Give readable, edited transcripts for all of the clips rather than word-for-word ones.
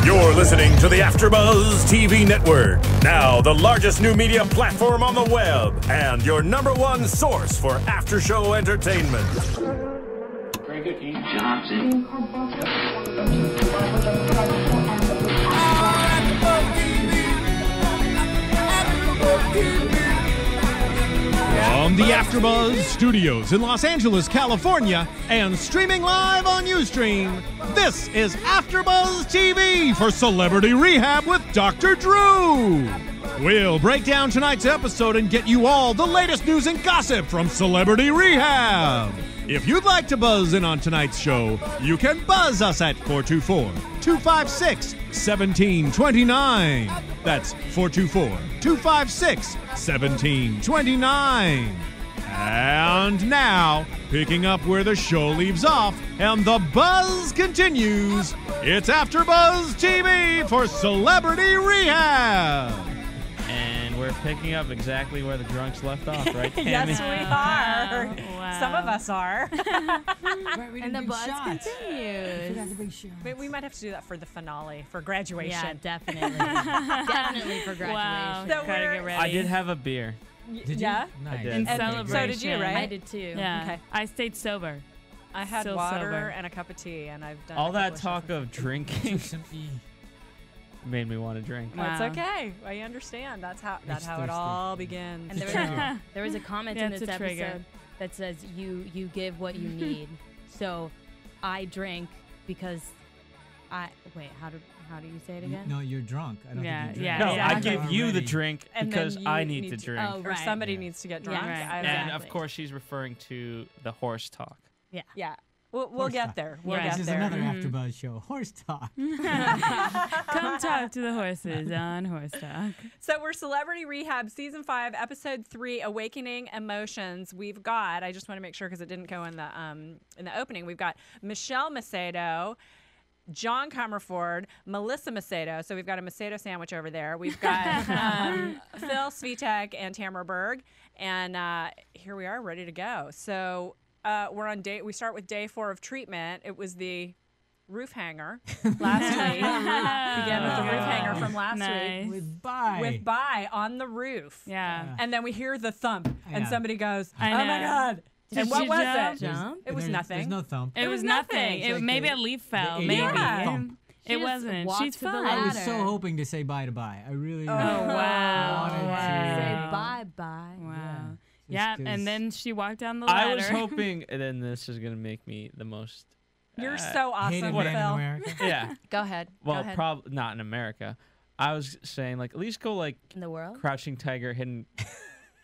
You're listening to the AfterBuzz TV Network, now the largest new media platform on the web and your #1 source for after-show entertainment. Very good, Dean Johnson. From the AfterBuzz Studios in Los Angeles, California, and streaming live on Ustream, this is AfterBuzz TV for Celebrity Rehab with Dr. Drew. We'll break down tonight's episode and get you all the latest news and gossip from Celebrity Rehab. If you'd like to buzz in on tonight's show, you can buzz us at 424-256-1729. That's 424-256-1729. And now, picking up where the show leaves off and the buzz continues, it's AfterBuzz TV for Celebrity Rehab. And we're picking up exactly where the drunks left off, right, Tammy? Yes, we are. Wow. Some of us are. And the buzz continues. We might have to do that for the finale, for graduation. Yeah, definitely. Definitely for graduation. Wow. So Gotta we're- get ready. I did have a beer. Did you? Yeah? Nice. I did. In And celebration. so did you, right? I did too. Yeah. Okay. I stayed sober. I had Still water sober. and a cup of tea, and I've done All a that couple talk shots. of drinking Some E. made me want to drink. That's Wow. okay. I understand. That's how it thirsty. all begins. And there was a comment in That's this a trigger. episode that says you give what you need. So I drink because wait, how do you say it again? No, you're drunk. I don't Yeah, think you yeah, drink. No, exactly. I give you the Already. drink And because then I you need to drink. Oh, or right. somebody Yeah. needs to get Yeah, drunk. right. I don't And know. of course, she's referring to the horse talk. Yeah. We'll Horse get talk. there. We'll Right. get This is there. another AfterBuzz show. Horse talk. Come talk to the horses on Horse Talk. So we're Celebrity Rehab Season 5, Episode 3, Awakening Emotions. We've got, I just want to make sure because it didn't go in the opening, we've got Michelle Macedo, John Comerford, Melissa Macedo. So we've got a Macedo sandwich over there. We've got Phil Svitek and Tamara Berg. And here we are, ready to go. So we're on we start with day 4 of treatment. It was the roof hanger last week. Began with the roof hanger from last Nice. week. With bye. With bye on the roof. Yeah. And then we hear the thump, and Yeah. somebody goes, I "Oh my know. God!" Did And what you was jump? it? Jump? It was There's nothing. no thump. It was nothing. nothing. It's like Maybe the- a leaf fell. the Maybe. eight-yard thump. She It just wasn't. walked She's to the fine. I was ladder. so hoping to say bye to bye. I really Oh, wow. wanted to. Say bye-bye. Wow. Yeah, Yeah, just and then she walked down the I ladder. was hoping, and then this is going to make me the most. You're so Hated awesome, man in Phil. America. Yeah. Go ahead. Well, Go ahead. probably not in America. I was saying, like, at least go, like, In the world? Crouching Tiger, Hidden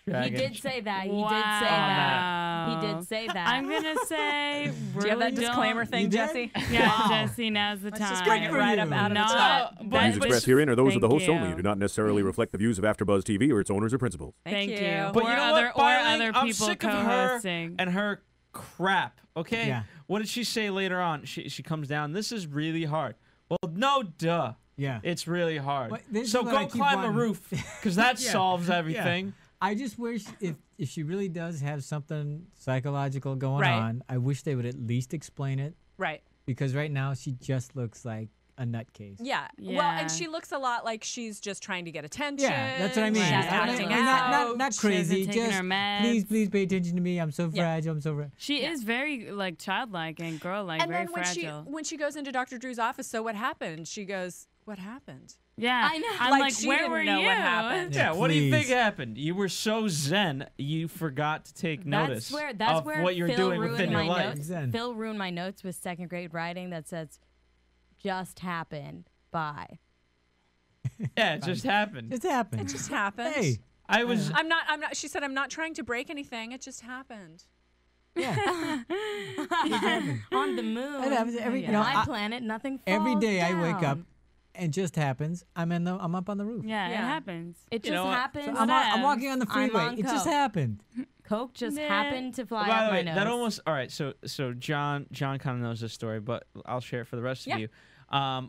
He Dragon. did say that. He Wow. did say that. He did say that. I'm gonna say. Do you have that really disclaimer don't- thing, You did? Jesse? Yeah, Wow. Jesse. Now's the Let's time. just bring it right up out of the No, top. but- Views expressed herein are those of the Thank hosts you. only and do not necessarily reflect the views of AfterBuzz TV or its owners or principals. Thank you. But or you know other, what, or Byling? other I'm people sick of her co-hosting. and her crap, okay? Yeah. What did she say later on? She comes down, this is really hard. Well, no, duh. Yeah. It's really hard. But this is So what I go keep climb a wanting. roof, because that Yeah. solves Yeah. everything. I just wish if she really does have something psychological going Right. on, I wish they would at least explain it, Right. because right now she just looks like a nutcase. Yeah. Well, Yeah. and she looks a lot like she's just trying to get attention. Yeah, that's what I mean. She's Yeah. acting Not out. crazy. She hasn't taken Just her meds. please pay attention to me. I'm so Yeah. fragile. I'm so fragile. She is very like childlike and girl-like, And very then when fragile. when she goes into Dr. Drew's office, so what happened? She goes, "What happened?" Yeah, I know. I'm Like, like, she where didn't were know you? what happened. Yeah, what do you think please. happened? You were so zen, you forgot to take notice That's of where what you're Phil doing ruined within your my life. notes. Zen. Phil ruined my notes with second grade writing that says, "Just happened." Bye. Yeah, it just happened. It happened. It just happened. Hey. I was. I'm not. She said, "I'm not trying to break anything. It just happened." Yeah. On the moon. It happens every- you know, my I- planet, nothing falls Every day I wake up, down. and just happens. I'm up on the roof. Yeah, Yeah. it happens. It You just know what? happened. So I'm walking on the I'm freeway. on It just coke. happened. Coke just Nah. happened to fly By out the my way, nose. that almost all right. So John kind of knows this story, but I'll share it for the rest Yeah. of you.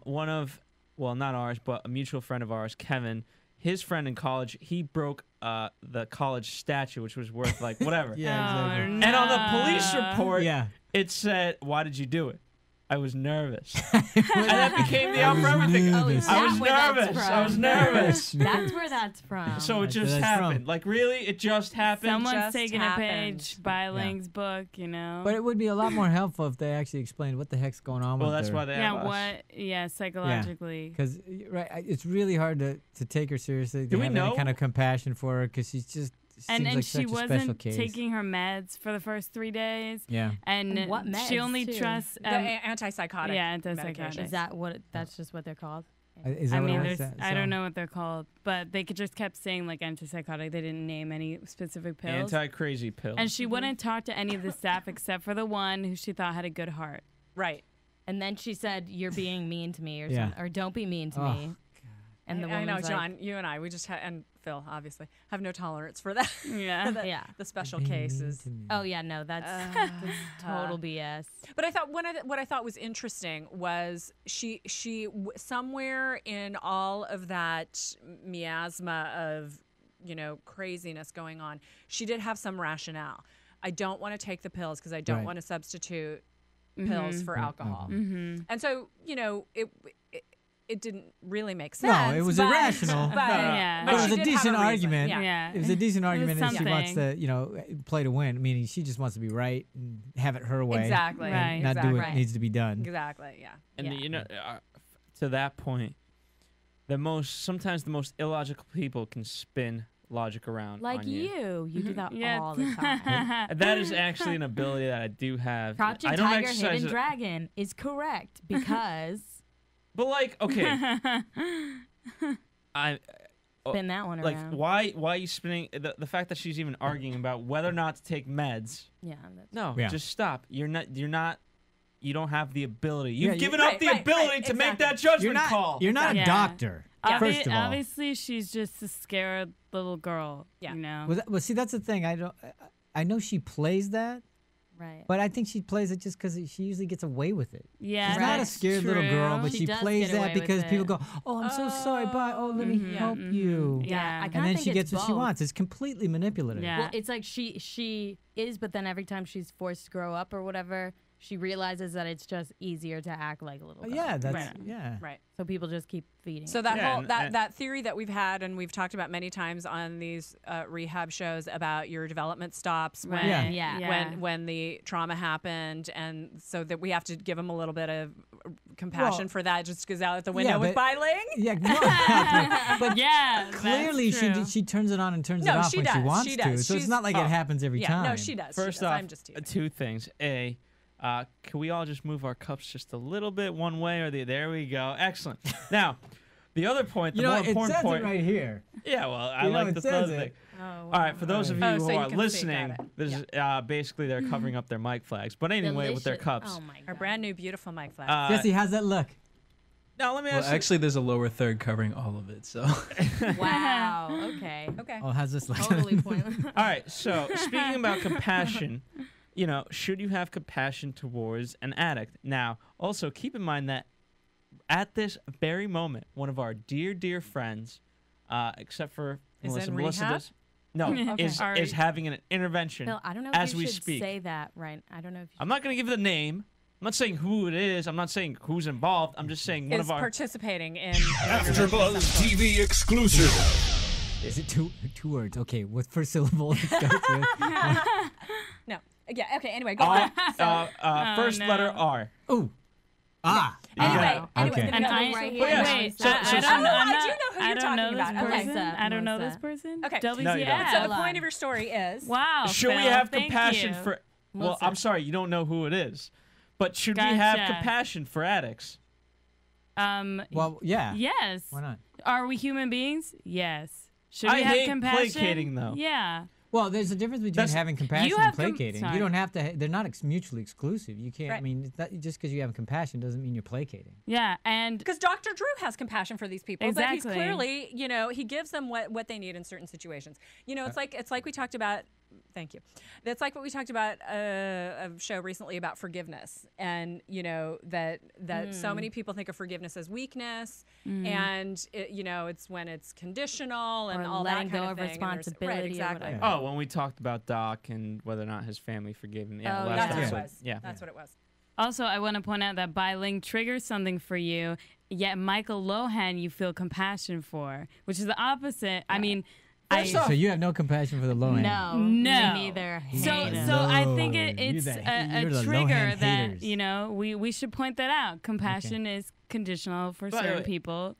One of, well, not ours, but a mutual friend of ours, Kevin. His friend in college, he broke the college statue, which was worth like whatever. Yeah, exactly. And on the police report, Yeah. it said, "Why did you do it?" I was nervous. And that became the out for everything. Oh, is I was that where that's nervous. I from? was nervous. That's where that's from. So it That's where just that's happened. from. Like, really? It just happened? Someone's just taking happened. a page, Biling's book, you know. But it would be a lot more helpful if they actually explained what the heck's going on Well, with that's her. why they have us. Psychologically. Because it's really hard to take her seriously. Do to we have know? any kind of compassion for her because she's just And seems like she such a special wasn't case. taking her meds for the first 3 days. Yeah. And What she meds, only too? trusts. The antipsychotic. yeah, antipsychotic. medication. Is that what? That's just what they're called. Is that I what mean, it was? there's, I don't know what they're called, but they just kept saying like antipsychotic. They didn't name any specific pills. Anti-crazy pills. And she wouldn't talk to any of the staff except for the one who she thought had a good heart. Right. And then she said, "You're being mean to me," or Yeah. something, or "Don't be mean to Oh, me." And the I know, woman's John, you and I, we just and Phil, obviously, have no tolerance for that. Yeah. Yeah. The special Being mean cases. to me. Oh yeah, no, that's total BS. But I thought what I thought was interesting was she somewhere in all of that miasma of craziness going on, she did have some rationale. I don't want to take the pills because I don't Right. want to substitute pills for alcohol. Mm-hmm. And so it didn't really make No, sense. it was but- irrational. But, Yeah. but But it was she a did have decent reason. argument. Yeah. Yeah. It was a decent argument, and she wants something. to, play to win. Meaning she just wants to be right and have it her way. Exactly. Right. And not do what Exactly. needs to be done. Exactly. Yeah. And Yeah. to that point, sometimes the most illogical people can spin logic around Like on you. you do that Yeah. all the time. And that is actually an ability that I do have. Crouching I don't Tiger, exercise Hidden it, Dragon is correct because but like, okay, I spin that one like around. why are you spinning the fact that she's even arguing about whether or not to take meds? Yeah, that's No, Yeah. just stop. You don't have the ability. You've Yeah, given Right, up the right, ability right, to make exactly. that judgment You're not. call. You're not a Yeah. doctor. First of all. Obviously, she's just a scared little girl. Yeah. You know. Well, see, that's the thing. I know she plays that, right. but I think she plays it just because she usually gets away with it. Yeah. She's not a that's scared little girl, true. but She she does plays get away that with because people it. go, "Oh, I'm so sorry, bye. Oh, let me Mhm. help Mhm. you." Yeah. I And kinda then think she it's gets what she both. wants. It's completely manipulative. Yeah. Well, it's like she is, but then every time she's forced to grow up or whatever, she realizes that it's just easier to act like a little girl. Yeah, that's Right. yeah. Right. So people just keep feeding. So it. that Yeah, whole and- that theory that we've had and we've talked about many times on these rehab shows about your development stops when Right. Yeah. when the trauma happened, and so that we have to give them a little bit of compassion Well, for that, just goes out the window yeah, with but- Biling. Yeah, no, but Yeah. clearly that's true. she turns it on and turns No, it off she when she does, wants she to. does. So it's She's- not like oh, it happens every Yeah, time. no, she does. First she does. off, I'm just teasing. two things. Can we all just move our cups just a little bit one way or the other? There we go. Excellent. Now, the other point, the more it important says point. it right here. Yeah, well, I You know, like it the says other it. thing. Oh, All right, for those of you Oh, so who you are can see, listening, got it. this is basically they're covering up their mic flags. But anyway, with their Delicious. cups. Oh my god. Our brand new beautiful mic flag. Jesse, how's that look? Now let me Well, ask you. actually, there's a lower third covering all of it, so. Wow. Okay. okay. Oh, how's this look? Totally pointless. All right, so speaking about compassion, should you have compassion towards an addict? Now, also keep in mind that at this very moment, one of our dear, dear friends, except for Is Melissa, in Melissa rehab? does, no, Okay. is having an intervention Phil, I don't know as if we you should speak. say that right. I don't know if you I'm not going to give the name. I'm not saying who it is. I'm not saying who's involved. I'm just saying one Is of our. participating in AfterBuzz TV exclusive. Is it two words? Okay, what first syllable it starts with? No. Yeah. Okay. Anyway, go on. First no. letter R. Ooh. Ah. Anyway, Okay. anyway, And no, I right But yes, wait. so- I so- don't. Oh, I'm I not, do know who I you're don't talking know this about. Okay. person. I don't know this Melissa. person. Okay. No, you don't. WTF. So the Hold point on. of your story is Wow. Should we Phil, have thank compassion you. for? Well, Melissa. I'm sorry, you don't know who it is, but should we have Gotcha. compassion for addicts? Well, yeah. Yes. Why not? Are we human beings? Yes. Should I we have hate compassion? placating, though. Yeah. Well, there's a difference between That's- having compassion You and have placating. sorry. You don't have to. They're not mutually exclusive. You can't. I Right. mean, just because you have compassion doesn't mean you're placating. Yeah. And because Dr. Drew has compassion for these people, but he's Exactly. clearly, he gives them what they need in certain situations. It's like we talked about. Thank you. That's like what we talked about a show recently about forgiveness, and that so many people think of forgiveness as weakness, and it's when it's conditional and Or all letting that kind go of of thing. and there's- responsibility right? or Exactly. whatever. Oh, when we talked about Doc and whether or not his family forgave him. Yeah, Oh, last That's what it episode. was. Yeah. That's what it was. Also, I want to point out that Biling triggers something for you, yet Michael Lohan you feel compassion for, which is the opposite. I mean, So you have no compassion for the low end? No, No. me neither. So I think it's You're a the trigger Lohan that, haters. you know, we should point that out. Compassion is conditional for By the certain way, people.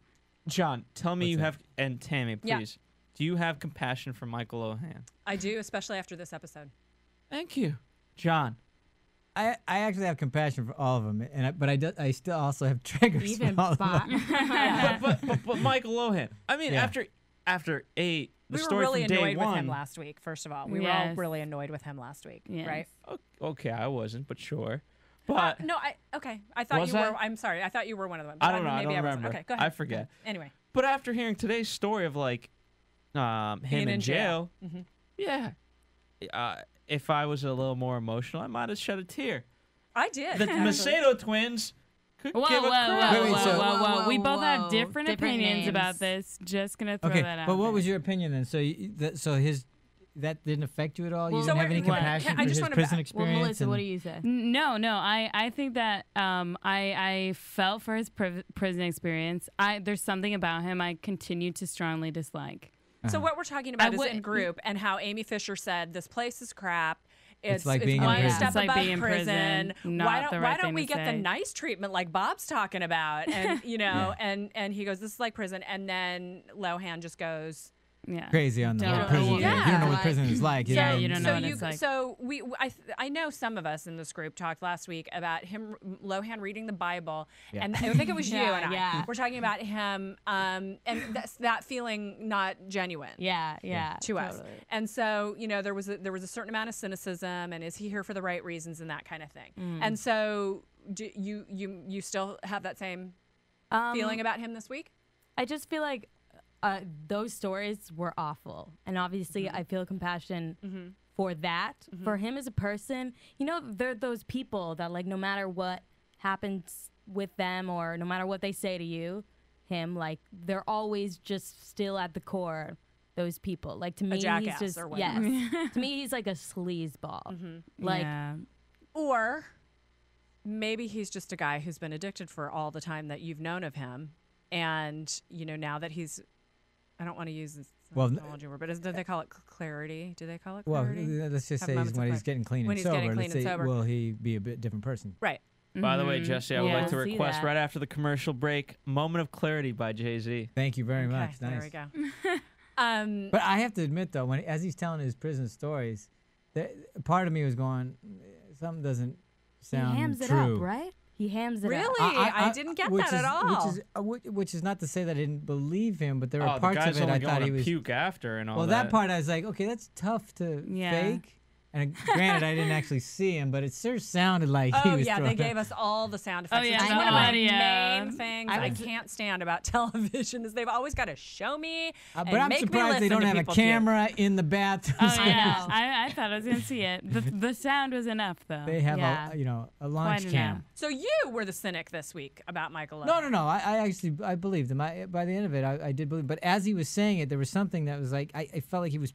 John, tell me What's you that? have, and Tammy, Yeah. please. Do you have compassion for Michael Lohan? I do, especially after this episode. Thank you. John. I actually have compassion for all of them, but I still also have triggers Even for all of Bob. them. but Michael Lohan. I mean, Yeah. after the We were story really from day annoyed with him one. last week, first of all. We were all Yes. really annoyed with him last week, Yes. right? Okay, I wasn't, but sure. But No, I thought Was you I? were. I'm sorry. I thought you were one of them. I but don't know. I Maybe don't wasn't. remember. Okay, go ahead. I forget. Anyway. But after hearing today's story of like him Being in jail, Mhm. yeah. If I was a little more emotional, I might have shed a tear. I did. The Macedo twins could Whoa, give whoa, a crap. whoa, Wait, whoa, so- whoa. We both have Whoa. different opinions names. about this. Just gonna throw Okay, that out. but what there. was your opinion then? So that didn't affect you at all? You Well, didn't so have any wait, wait, compassion I for just his wanna- prison Well, experience? Melissa, what and- do you say? No. I think that I felt for his prison experience. There's something about him I continue to strongly dislike. So what we're talking about I is would- in group and how Amy Fisher said this place is crap. It's like being in one prison. step It's like above being in prison, not Why the don't, right why don't thing we to get the say. nice treatment like Bob's talking about? And and he goes, this is like prison. And then Lohan just goes, Yeah. Crazy on the Don't whole know prison. what thing. it You don't know is what like. prison is like. Yeah, know? you don't know so what it's like. So I know some of us in this group talked last week about him, Lohan reading the Bible, Yeah. and I think it was you Yeah, and I. yeah. We're talking about him, and that feeling not genuine. Yeah, yeah. To us, totally. and so there was a certain amount of cynicism, and is he here for the right reasons, and that kind of thing. And so, do you still have that same feeling about him this week? I just feel like those stories were awful. And obviously, I feel compassion for that. For him as a person, you know, they're those people that, like, no matter what happens with them or no matter what they say to you, like, they're always just still at the core, those people. Like, to me, jackass he's just, or whatever. yes. To me, he's like a sleazeball. Like, yeah. Or maybe he's just a guy who's been addicted for all the time that you've known of him, and now that he's, I don't want to use this terminology word, but do they call it clarity? Do they call it Well, clarity? let's just Have say moments of when he's clarity. getting clean When and he's sober. getting clean Let's and say, sober. will he be a bit different person? Right. By the way, Jesse, I would Yeah, like to I see request that. right after the commercial break, "Moment of Clarity" by Jay-Z. Thank you very Okay, much. there Nice. we go. But I have to admit, though, as he's telling his prison stories, part of me was going, something doesn't he sound hams it true. up, right? He hams it up. Really? I didn't get which that at is- all. Which is not to say that I didn't believe him, but there were Oh, the parts guy's of it only I going thought to he was. puke after and all Well, that. that part I was like, okay, that's tough to Yeah. fake. And granted, I didn't actually see him, but it sure sounded like he Oh was yeah, throwing they gave us all the sound effects. yeah, which is the one of my audio. main things I I was- can't stand about television is they've always got to show me. But and I'm make me surprised they listen don't to have a people puke. camera in the bathroom. Oh yeah, I thought I was gonna see it. The sound was enough though. They have Yeah. a launch Quite cam. enough. So you were the cynic this week about Michael Lohan. No. I actually believed him. By the end of it, I did believe. But as he was saying it, there was something that was like I felt like he was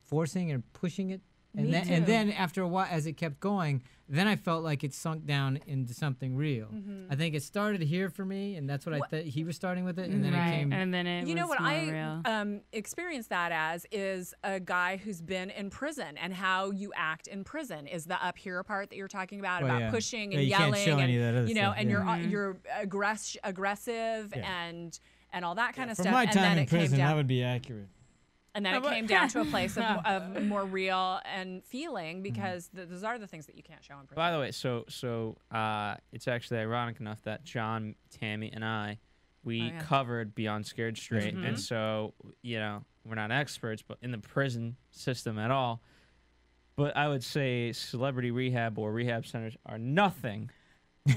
forcing and pushing it. And Me and too. then after a while, as it kept going, then I felt like it sunk down into something real. I think it started here for me, and that's what I thought he was starting with it, and then right, it came. and then it You know was what more I real. experienced that as is a guy who's been in prison and how you act in prison is the up here part that you're talking about Well, yeah. pushing Yeah, and you can't yelling show and any of that other you know stuff, and yeah. you're aggressive Yeah. and all that kind of From stuff. my and time then in it came prison, down. that would be accurate. And then it came down to a place of more real and feeling because those are the things that you can't show in prison. By the way, so it's actually ironic enough that John, Tammy, and I, we yeah. covered Beyond Scared Straight, and so we're not experts, but in the prison system at all. But I would say celebrity rehab or rehab centers are nothing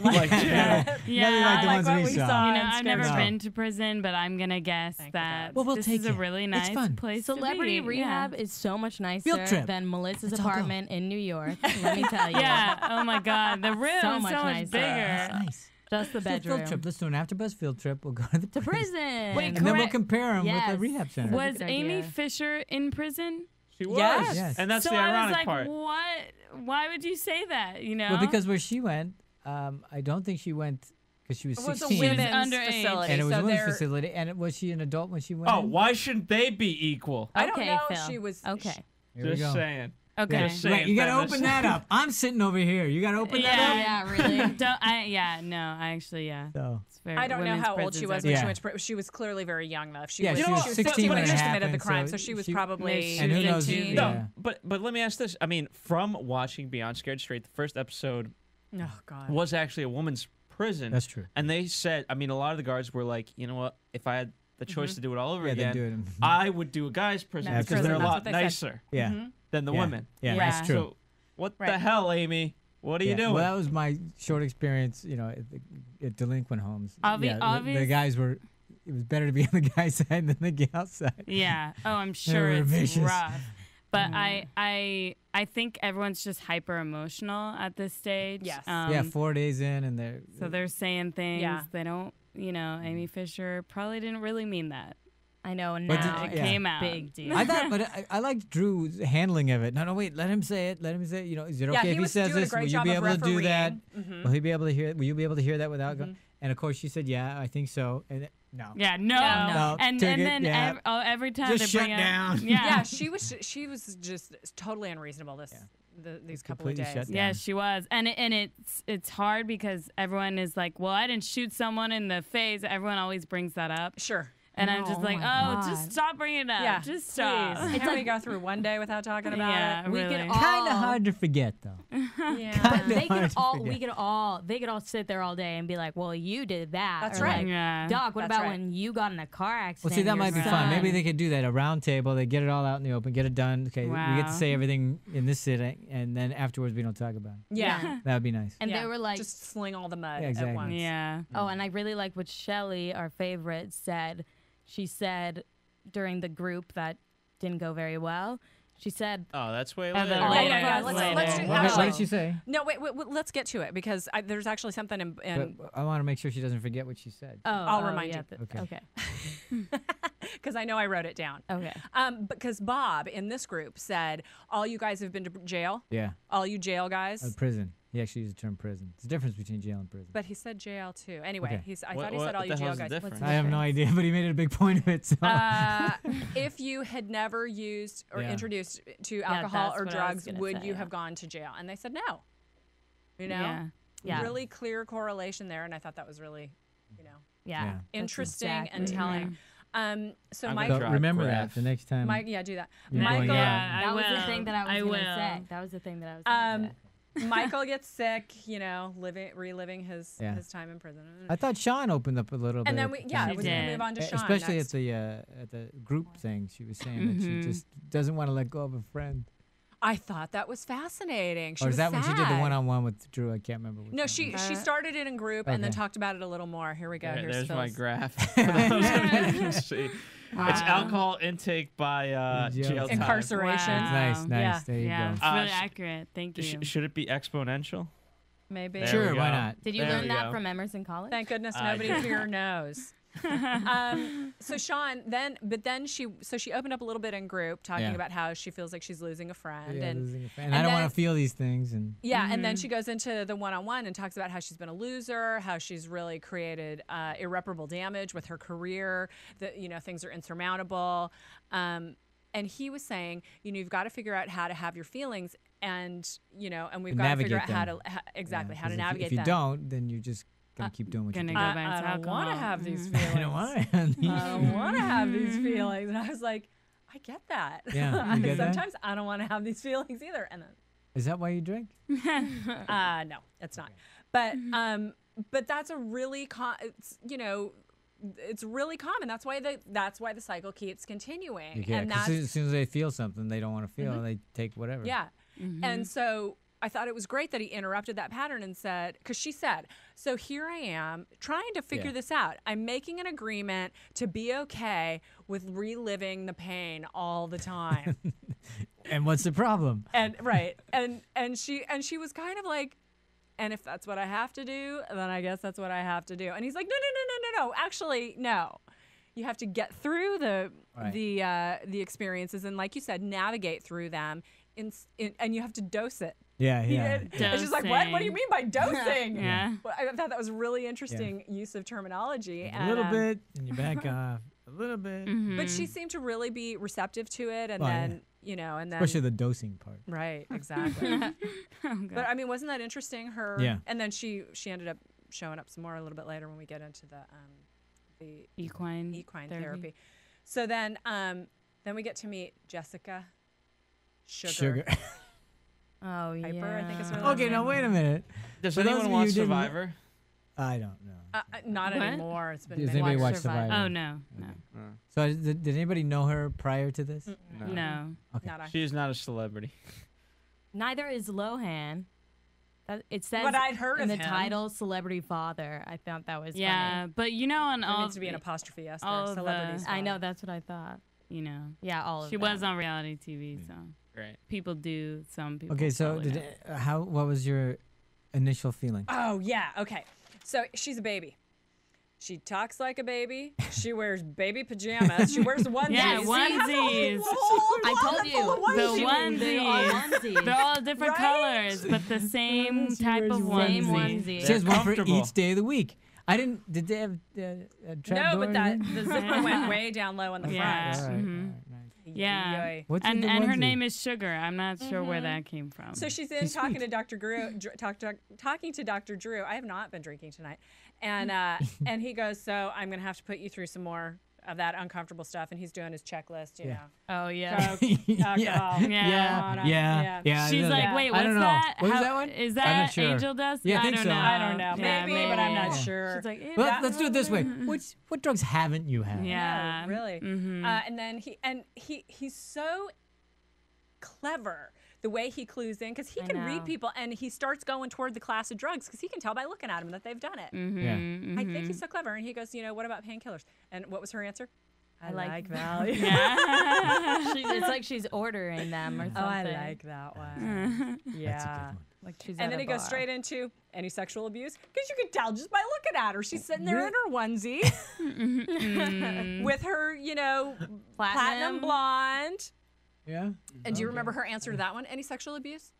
like jail. Yeah, like the like ones what we we saw. saw. You know, in I've Scared never Straight. been to prison, but I'm gonna guess Thank that Well, we'll this take is a you. really It's nice fun. place Celebrity to be. Rehab is so much nicer Field trip. than Melissa's Let's all go. apartment in New York. Let me tell you. Yeah. Oh my God, the room So is much so much nicer. bigger. That's nice. Just the Let's do a bedroom. field trip. Let's do an AfterBuzz field trip. We'll go to the To prison. Wait, and then we'll correct. compare them with Yes. the rehab center. That's a Was good Amy idea. Fisher in prison? She was, Yes. Yes. and that's so the I was ironic like, part. what? Why would you say that? You know? Well, because where she went, I don't think she went because she was It was 16. a women's underage. facility. and it was so a women's they're- facility. And was she an adult when she went? Oh, in? why shouldn't they be equal? I don't Okay, know. Phil. She was Okay. Here we Just go. saying. Okay. Just saying, Right, you gotta feminist. open that up. I'm sitting over here. You gotta open that up. Yeah, really. Yeah. So. It's very, I don't know women's how old she prisons was are when Yeah. she went to prison. She was clearly very young though. She Yeah, was, she was 16 when when she it committed the happened, crime, so so she was she- probably And who knows? 18. Yeah. No, but let me ask this. I mean, from watching Beyond Scared Straight, the first episode Oh God. was actually a woman's prison. That's true. And they said, I mean, a lot of the guards were like, you know what? If I had the choice to do it all over Yeah, they'd again, do it. I would do a guy's prison Men's because they're a prison, that's lot what they said. nicer Yeah. than the yeah. women. Yeah, Yeah. that's true. So what the Right. hell, Amy? What are you Yeah. doing? Well, that was my short experience, at delinquent homes. The guys were. It was better to be on the guy's side than the gal side. Yeah. Oh, I'm They sure were it's vicious. rough. But I think everyone's just hyper emotional at this stage. Yes. Yeah, 4 days in, and they're. So they're saying things Yeah. they don't. Amy Fisher probably didn't really mean that. I know But now. did- It yeah. came out. Big deal. I thought, but I liked Drew's handling of it. No, wait, let him say it. Let him say it. Is it Yeah, okay he if he was says doing a this? great Will you job be of able to do that? refereeing. Will he be able to hear? Will you be able to hear that without? And of course, she said, "Yeah, I think so." And no. Yeah. No. No, And took it, then yeah. every time Just they bring shut up, down. Yeah. Yeah, she was just totally unreasonable these couple of Completely days. shut Yeah, down. she was, and it's hard because everyone is like, "Well, I didn't shoot someone in the face." Everyone always brings that up, Sure. and I'm just Oh like, my "Oh, God. just stop bringing it up. Yeah, just stop." Please. Can we go through one day without talking about Yeah, it? We really. could all Kind of hard to forget, though. Yeah. But they hard could to all, forget. they could all sit there all day and be like, "Well, you did that." That's or right. Like, Yeah. Doc, what That's about right. when you got in a car accident? Well, see, that your might be fun. son?" Maybe they could do that. A round table. They get it all out in the open, get it done. Okay, we get Wow. to say everything in this sitting, and then afterwards we don't talk about it. Yeah. That would be nice. And Yeah. they were like, just sling all the mud Yeah, exactly. at once. Yeah. "Oh," and I really like what Shelly, our favorite, said. She said during the group that didn't go very well. She said, Oh, that's way Oh, later. the- Yeah, Later, yeah, yeah. later. Let's do, What actually, did she say? No, wait, let's get to it because there's actually something in But I want to make sure she doesn't forget what she said. "Oh, I'll remind yeah, you. Okay. Okay, because I know I wrote it down. okay." Because Bob in this group said, all you guys have been to jail, Yeah, all you jail guys. prison. He actually used the term prison. There's a difference between jail and prison. But he said jail too. Anyway, Okay. I thought he said all what you the jail hell's the guys. difference? I have no idea, but he made it a big point of it. So. If you had never used or Yeah. introduced to Yeah, alcohol that's or what I was drugs, gonna would say, you yeah. have gone to jail? And they said no. You know, Yeah. Yeah. really clear correlation there, and I thought that was really, Yeah, Yeah. that's interesting and exactly telling. So I'm Mike, gonna So drop remember graph. that the next time. Mike, yeah, do that. You're Michael, going out. Yeah, that I was the will. thing that I was I gonna will. say. That was the thing that I was gonna say. Michael gets sick. Reliving his Yeah. his time in prison. I thought Sean opened up a little bit. And then we She was going to did. move on to Sean. especially next. at the group thing. She was saying that she just doesn't want to let go of a friend. I thought that was fascinating. She Or is was that when she did the sad. one-on-one with Drew? I can't remember. which No, one. she started it in group and then Okay. talked about it a little more. Here we go. There- Here's there's my Phil's. graph. For those of you who can see. It's alcohol intake by Jail jail time. time. Incarceration. Wow. Nice, nice. Yeah. There you Yeah, go. it's really sh- accurate. Thank you. Should it be exponential? Maybe. There Sure, we why go. not? Did you There learn we that go. from Emerson College? Thank goodness I nobody did. here knows. So Sean, then she opened up a little bit in group talking Yeah. about how she feels like she's losing a friend Yeah, and losing a friend. and I don't want then- to feel these things. And yeah, and then she goes into the one-on-one and talks about how she's been a loser, how she's really created irreparable damage with her career, that things are insurmountable. And he was saying, you've got to figure out how to have your feelings, and and we've And got to figure navigate out them. how to Yeah, 'cause navigate if you them. don't, then you're just gonna keep doing what you're gonna doing. go back to I don't want to alcohol. have these Mhm. feelings. I don't want to have these. I don't want to have these feelings. And I was like, I get that. Yeah, you get that? Sometimes I don't want to have these feelings either. And then, Is that why you drink? no, it's not. But that's a really it's really common. That's why the cycle keeps continuing. Yeah, and 'cause that's as soon as they feel something they don't want to feel, they take whatever. yeah. And so I thought it was great that he interrupted that pattern and said, because she said, so here I am trying to figure Yeah. this out. I'm making an agreement to be okay with reliving the pain all the time. And what's the problem? and she was kind of like, and if that's what I have to do, then I guess that's what I have to do. And he's like, no. Actually, no. You have to get through Right. the experiences and, like you said, navigate through them, and you have to dose it. Yeah, He yeah. did. And she's like, what do you mean by dosing? Yeah. Well, I thought that was really interesting use of terminology. A little bit, and you back off. A little bit. But she seemed to really be receptive to it, and Oh, then you know, and then Especially the dosing part. right, exactly. But I mean, wasn't that interesting? Her, Yeah. And then she ended up showing up some more a little bit later when we get into the Equine therapy. So then we get to meet Jessica Sugar. Oh, yeah. Piper, I think is her last Okay, name. now wait a minute. Does For those anyone of watch you who didn't- Survivor? I don't know. Not What? anymore. It's been Does many anybody years. watch Survivor? Oh, no. So did anybody know her prior to this? No. Okay. Not She is not a celebrity. Neither is Lohan. It says But I'd heard in of the him. title "Celebrity Father." I thought that was Yeah, funny. but you know, on There all needs to be an apostrophe S all there. of Celebrities. the- I know that's what I thought. you know, Yeah, all of she them. was on reality TV, so Great. people do. Some people. Okay, so probably did know. what was your initial feeling? Oh yeah. Okay. So she's a baby. She talks like a baby. She wears baby pajamas. She wears onesies. Yeah, She has a onesies. whole I told closet full of you. The onesies. They are onesies. onesies. They're all different Right? colors, but the same She type wears of Same onesie. onesie. She has one for comfortable. each day of the week. I didn't. Did they have a trap No, door but that in there? the zipper went way down low on the Yeah. front. All right, Mhm. all right, nice. Yeah, Yoy. What's in and the her onesie? name is Sugar. I'm not sure where that came from. So she's in She's talking sweet. to Dr. talking to Dr. Drew. I have not been drinking tonight, and and he goes, so I'm gonna have to put you through some more of that uncomfortable stuff, and he's doing his checklist, you Yeah. know. Oh yeah. Coke, alcohol, Yeah. marijuana, Yeah. I She's know like, that. wait, I what's don't know. that? What was How- that one? Is I'm that not sure. angel dust? Yeah, I think don't so. know. I don't know. Yeah, maybe, but I'm not maybe. sure. She's like, Well, let's do it this way. What drugs haven't you had? Yeah. No, really. Mhm. And then he's so clever the way he clues in, because he I can know. read people, and he starts going toward the class of drugs because he can tell by looking at them that they've done it. Mhm, I think mhm. he's so clever. And he goes, what about painkillers? And what was her answer? I like like Valium. Yeah. It's like she's ordering them or something. Oh, I like that one. Yeah. That's a good one. Like she's And at then a he goes bar. straight into any sexual abuse, because you can tell just by looking at her. She's sitting there in her onesie with her, platinum blonde. Yeah. And do you remember her answer to that one? Any sexual abuse?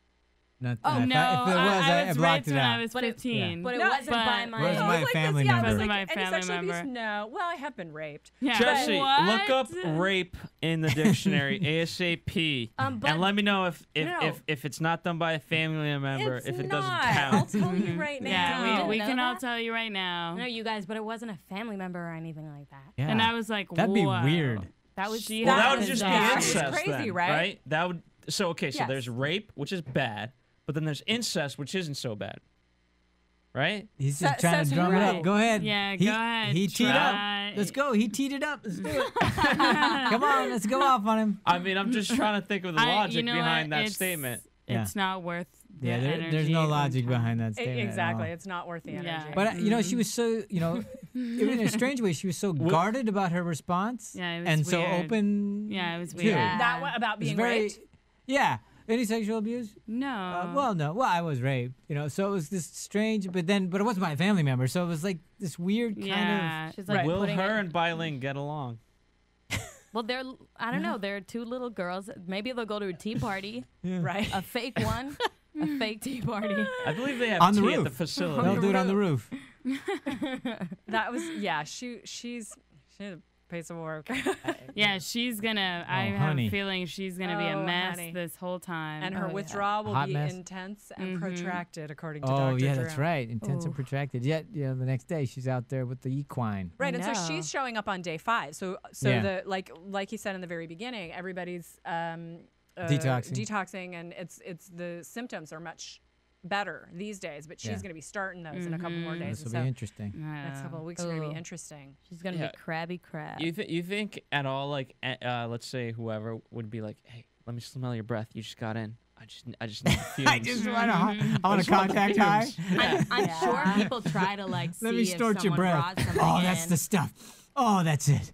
Not Oh that. no! If it was, I was blocked raped it when out. I was But it- 15. But it No, wasn't by It my. was I my was like family this, yeah, I member. was Wasn't like, my any family sexual abuse? member. No. Well, I have been raped. Yeah. Jesse, What? look up rape in the dictionary ASAP, but- and let me know if No. if it's not done by a family member, It's if it not. doesn't I'll count. tell you right now. Yeah, we know can all that? tell you right now. No, you guys, but it wasn't a family member or anything like that. Yeah. And I was like, That'd be whoa. weird. That was She Well, had that to would just be die. It was incest, crazy, then, right? That would. So okay, so Yes. there's rape, which is bad, but then there's incest, which isn't so bad, right? He's just trying says to drum who? it up. Go ahead. Yeah, He- go ahead. He teed Try. up. Let's go. He teed it up. Let's do it. Come on, let's go off on him. I mean, I'm just trying to think of the logic you know behind what? that It's- statement. It's not worth the Yeah, there's energy no and logic time. behind that statement. at Exactly. all. It's not worth the energy. Yeah. But she was so, in a strange way, she was so guarded about her response. Yeah, it was and so weird. open. Yeah, it was too. weird. That one about It was being very, raped? Yeah. Any sexual abuse? No. Well, no. Well, I was raped. So it was this strange, but it wasn't my family member. So it was like this weird kind yeah. She's like Will putting her it- and Bailing get along? Well, I don't know. There are two little girls. Maybe they'll go to a tea party, Right. a fake one, a fake tea party. I believe they have On the tea at roof. the of. facility. They'll do it on the roof. That was, she's a piece of work. Yeah, she's gonna. I have honey. a feeling she's gonna be a Oh, mess honey. this whole time. And her yeah. withdrawal will Hot be mess. intense and protracted, according to Oh, Dr. yeah, Drew. that's right. Intense and Ooh. protracted. Yet, the next day she's out there with the equine. Right, and so know. she's showing up on day 5. So Yeah. the like you said in the very beginning, everybody's Detoxing. and it's the symptoms are much better these days. But she's Yeah. going to be starting those in a couple more days. This And will be so interesting. next couple of weeks are going to Ooh. be interesting. She's gonna Yeah. be crabby crab. You think at all like let's say whoever would be like, hey, let me smell your breath. You just got in. I just need the fumes. I just want to. I want just to want the contact high. fumes. I'm sure people try to like see Let me if snort your someone breath. brought something Oh, that's in. the stuff. Oh, that's it.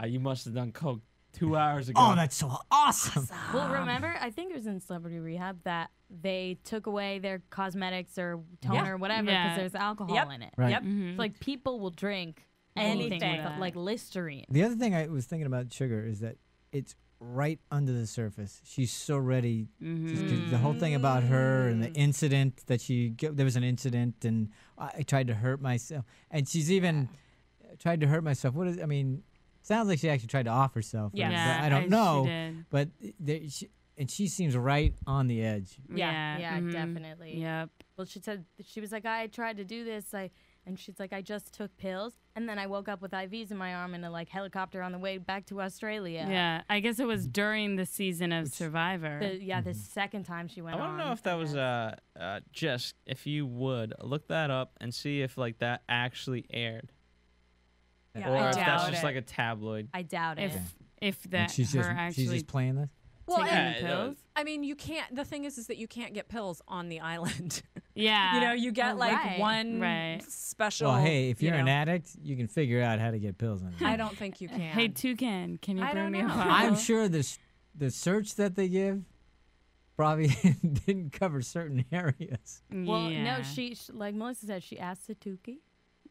You must have done coke 2 hours ago. Oh, that's so awesome. Well, remember, I think it was in Celebrity Rehab that they took away their cosmetics or toner or whatever because Yeah. there's alcohol Yep. in it. Right. Yep. Mhm. It's like people will drink anything Anything. with it, like Listerine. The other thing I was thinking about sugar is that it's right under the surface. She's so ready. The whole thing about her and the incident that there was an incident, and I tried to hurt myself, and she's even tried to hurt myself. Sounds like she actually tried to off herself. Yeah, I don't know, she did. but she seems right on the edge. Yeah, definitely. Yep. Well, she was like, I tried to do this. And she's like, I just took pills, and then I woke up with IVs in my arm in a helicopter on the way back to Australia. Yeah, I guess it was during the season of Survivor. The second time she went on. I want to know if that was Jess, if you would look that up and see if that actually aired. Yeah, or I if that's doubt just it. like a tabloid. I doubt it. If And that she's actually just playing this. Well, taking and- the pills. I mean, you can't. The thing is that you can't get pills on the island. Yeah. You get one special. Well, hey, if you're an ad, addict, you can figure out how to get pills on it. I don't think you can. Hey, Toucan, can you I bring don't me a know. bottle? I'm sure the search that they give probably didn't cover certain areas. Well, yeah. no, she like Melissa said, she asked the Tukey,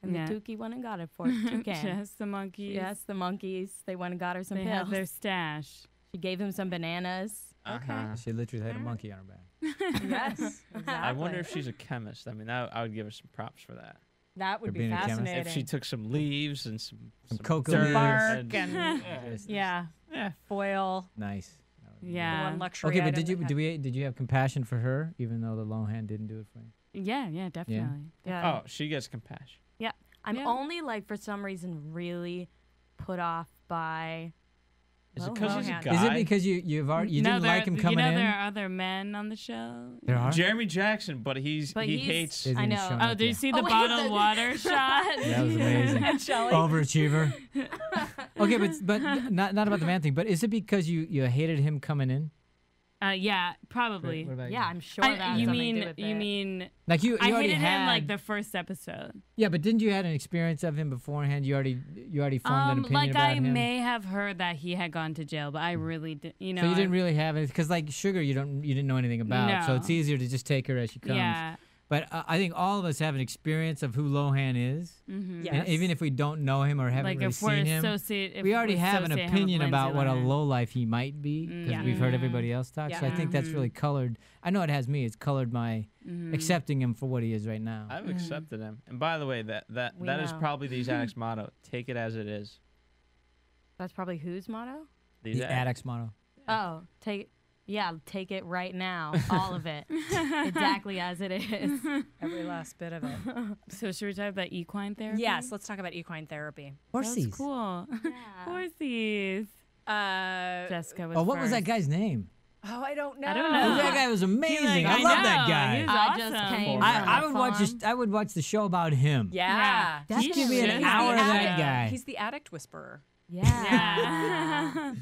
and Yeah. the Tukey went and got it for her. Toucan. Just the monkeys. She asked the monkeys. They went and got her some They pills. have their stash. She gave him some bananas. Uh-huh. She literally had a monkey on her back. Yes, exactly. I wonder if she's a chemist. I mean, I would give her some props for that. that would For be being a chemist. fascinating. If she took some leaves and some cocoa dirt leaves. bark and- and yeah, foil. Nice. Yeah. One luxury. Okay, but item did you that did you have compassion for her, even though the lone hand didn't do it for you? Yeah, definitely. Yeah. Oh, she gets compassion. I'm Yeah. only for some reason really put off by. Is it Well, because he's a Lohan. guy? Is it because you didn't like him coming in? there are other men on the show. There are. Jeremy Jackson, but he he's- hates. Isn't I he know. showing Oh, up did you yet? see the wait, bottled water shot? That was amazing. And Shelley. Overachiever. Okay, but not about the man thing. But is it because you hated him coming in? Yeah, probably. What about Yeah, you? I'm sure that you has something to mean do with you it. mean Like you I already hated had him like the first episode. Yeah, but didn't you had an experience of him beforehand? You already formed an opinion like about I him. may have heard that he had gone to jail, but I really did. You know, So you didn't really have it because like Sugar, you didn't know anything about. So No. it's easier to just take her as she comes. Yeah. But I think all of us have an experience of who Lohan is, Mm-hmm. Yes. and even if we don't know him or haven't Like really if we're seen him, associate, we already have an opinion about what a lowlife he might be because Yeah. we've heard everybody else talk. So I Yeah. think that's really colored. I know it has me. It's colored my accepting him for what he is right now. I've accepted him. And by the way, that We is know. probably these addicts' motto. Take it as it is. That's probably whose motto? These The addict's motto. Oh, take it right now, all of it, exactly as it is. Every last bit of it. So should we talk about equine therapy? Yes, let's talk about equine therapy. That's cool. Horsies. Jessica was Oh, what was that first. guy's name? Oh, I don't know. I don't know. That guy was amazing. Like, I love that know. guy. He was I just awesome. came I from would a watch farm. I would watch the show about him. Yeah. That's Just give me an He's hour of the that addict. guy. He's the addict whisperer. Yeah.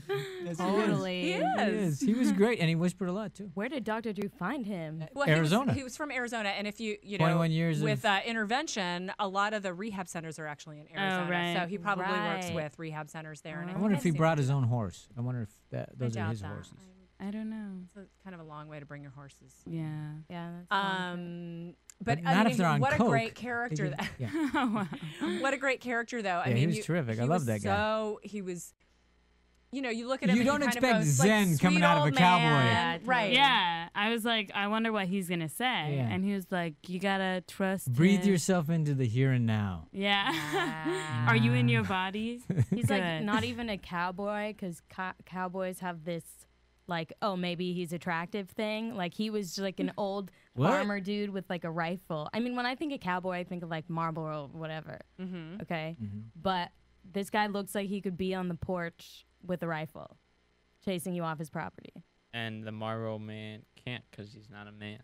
Totally. He He is. is. He was great, and he whispered a lot too. Where did Dr. Drew find him? Well, Arizona. He was from Arizona, and if you know, 21 years with of- intervention, a lot of the rehab centers are actually in Arizona. right. So he probably works Right. with rehab centers there. And I wonder if he think brought his own horse. I wonder if those are doubt his that. horses. I don't know. It's kind of a long way to bring your horses. Yeah. Yeah. That's not But not I mean, if they're on what coke. a great character! Yeah. What a great character, though. I Yeah, mean, he was terrific. I love that guy. So he was. You know, you look at him. You and don't he kind of expect goes, Zen like, coming sweet out of old a cowboy. man. Yeah, Right. Yeah. I was like, I wonder what he's gonna say. Yeah. And he was like, you gotta trust Breathe him. yourself into the here and now. Yeah. Are you in your body? He's like Good. not even a cowboy because cowboys have this like, oh, maybe he's attractive thing. Like he was just like an old What? farmer dude with like a rifle. I mean, when I think of cowboy, I think of like Marlboro or whatever. Mm-hmm. Okay. Mm-hmm. But this guy looks like he could be on the porch with a rifle chasing you off his property And the Morrow man can't because he's not a man.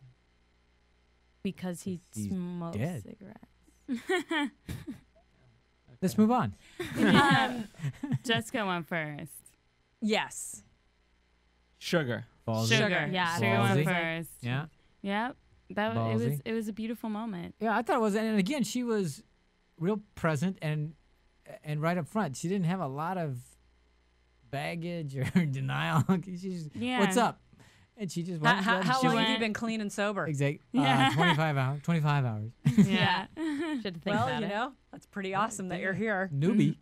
because he He's smokes dead. cigarettes. Let's move on. Jessica went first. Yes. Sugar. Ballsy. Sugar. Yeah, Sugar went Ballsy. first. Yeah. Yep. Ballsy. It was a beautiful moment. Yeah, I thought it was, and again, she was real present and right up front. She didn't have a lot of baggage or denial. She's Yeah. what's up, and she just went. How She long have you went- been clean and sober? Exactly. Yeah. 25 hours. 25 hours. Yeah. Should think Well, about you it. know, that's pretty awesome that you're here. Newbie.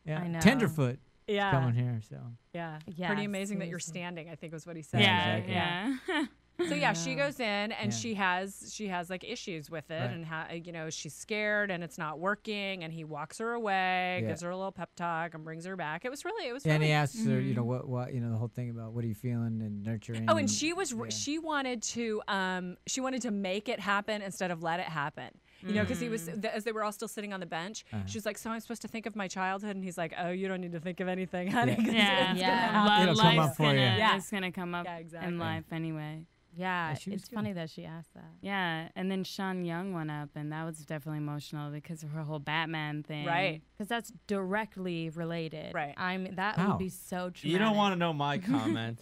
Yeah. I know. Tenderfoot. Yeah. coming here. So Yeah. Yeah, Pretty amazing that you're seriously. standing, I think was what he said. Yeah, exactly. yeah. So yeah, she goes in and Yeah. she has like issues with it, Right. and she's scared and it's not working, and he walks her away, Yeah. gives her a little pep talk, and brings her back. It was yeah, and really he asks her, what the whole thing about what are you feeling and nurturing. Oh, and she was yeah. she wanted to make it happen instead of let it happen. Because he was as they were all still sitting on the bench. She's like, "So I'm supposed to think of my childhood," and he's like, "Oh, you don't need to think of anything, honey. 'Cause Yeah, it's Yeah. gonna happen." It'll come Life's up for you. Yeah. It's gonna come up Yeah, exactly. in life anyway. Yeah, she was it's good. funny that she asked that. Yeah, and then Sean Young went up, and that was definitely emotional because of her whole Batman thing. Right. Because that's directly related. Right. That How? would be so traumatic. You don't want to know my comment.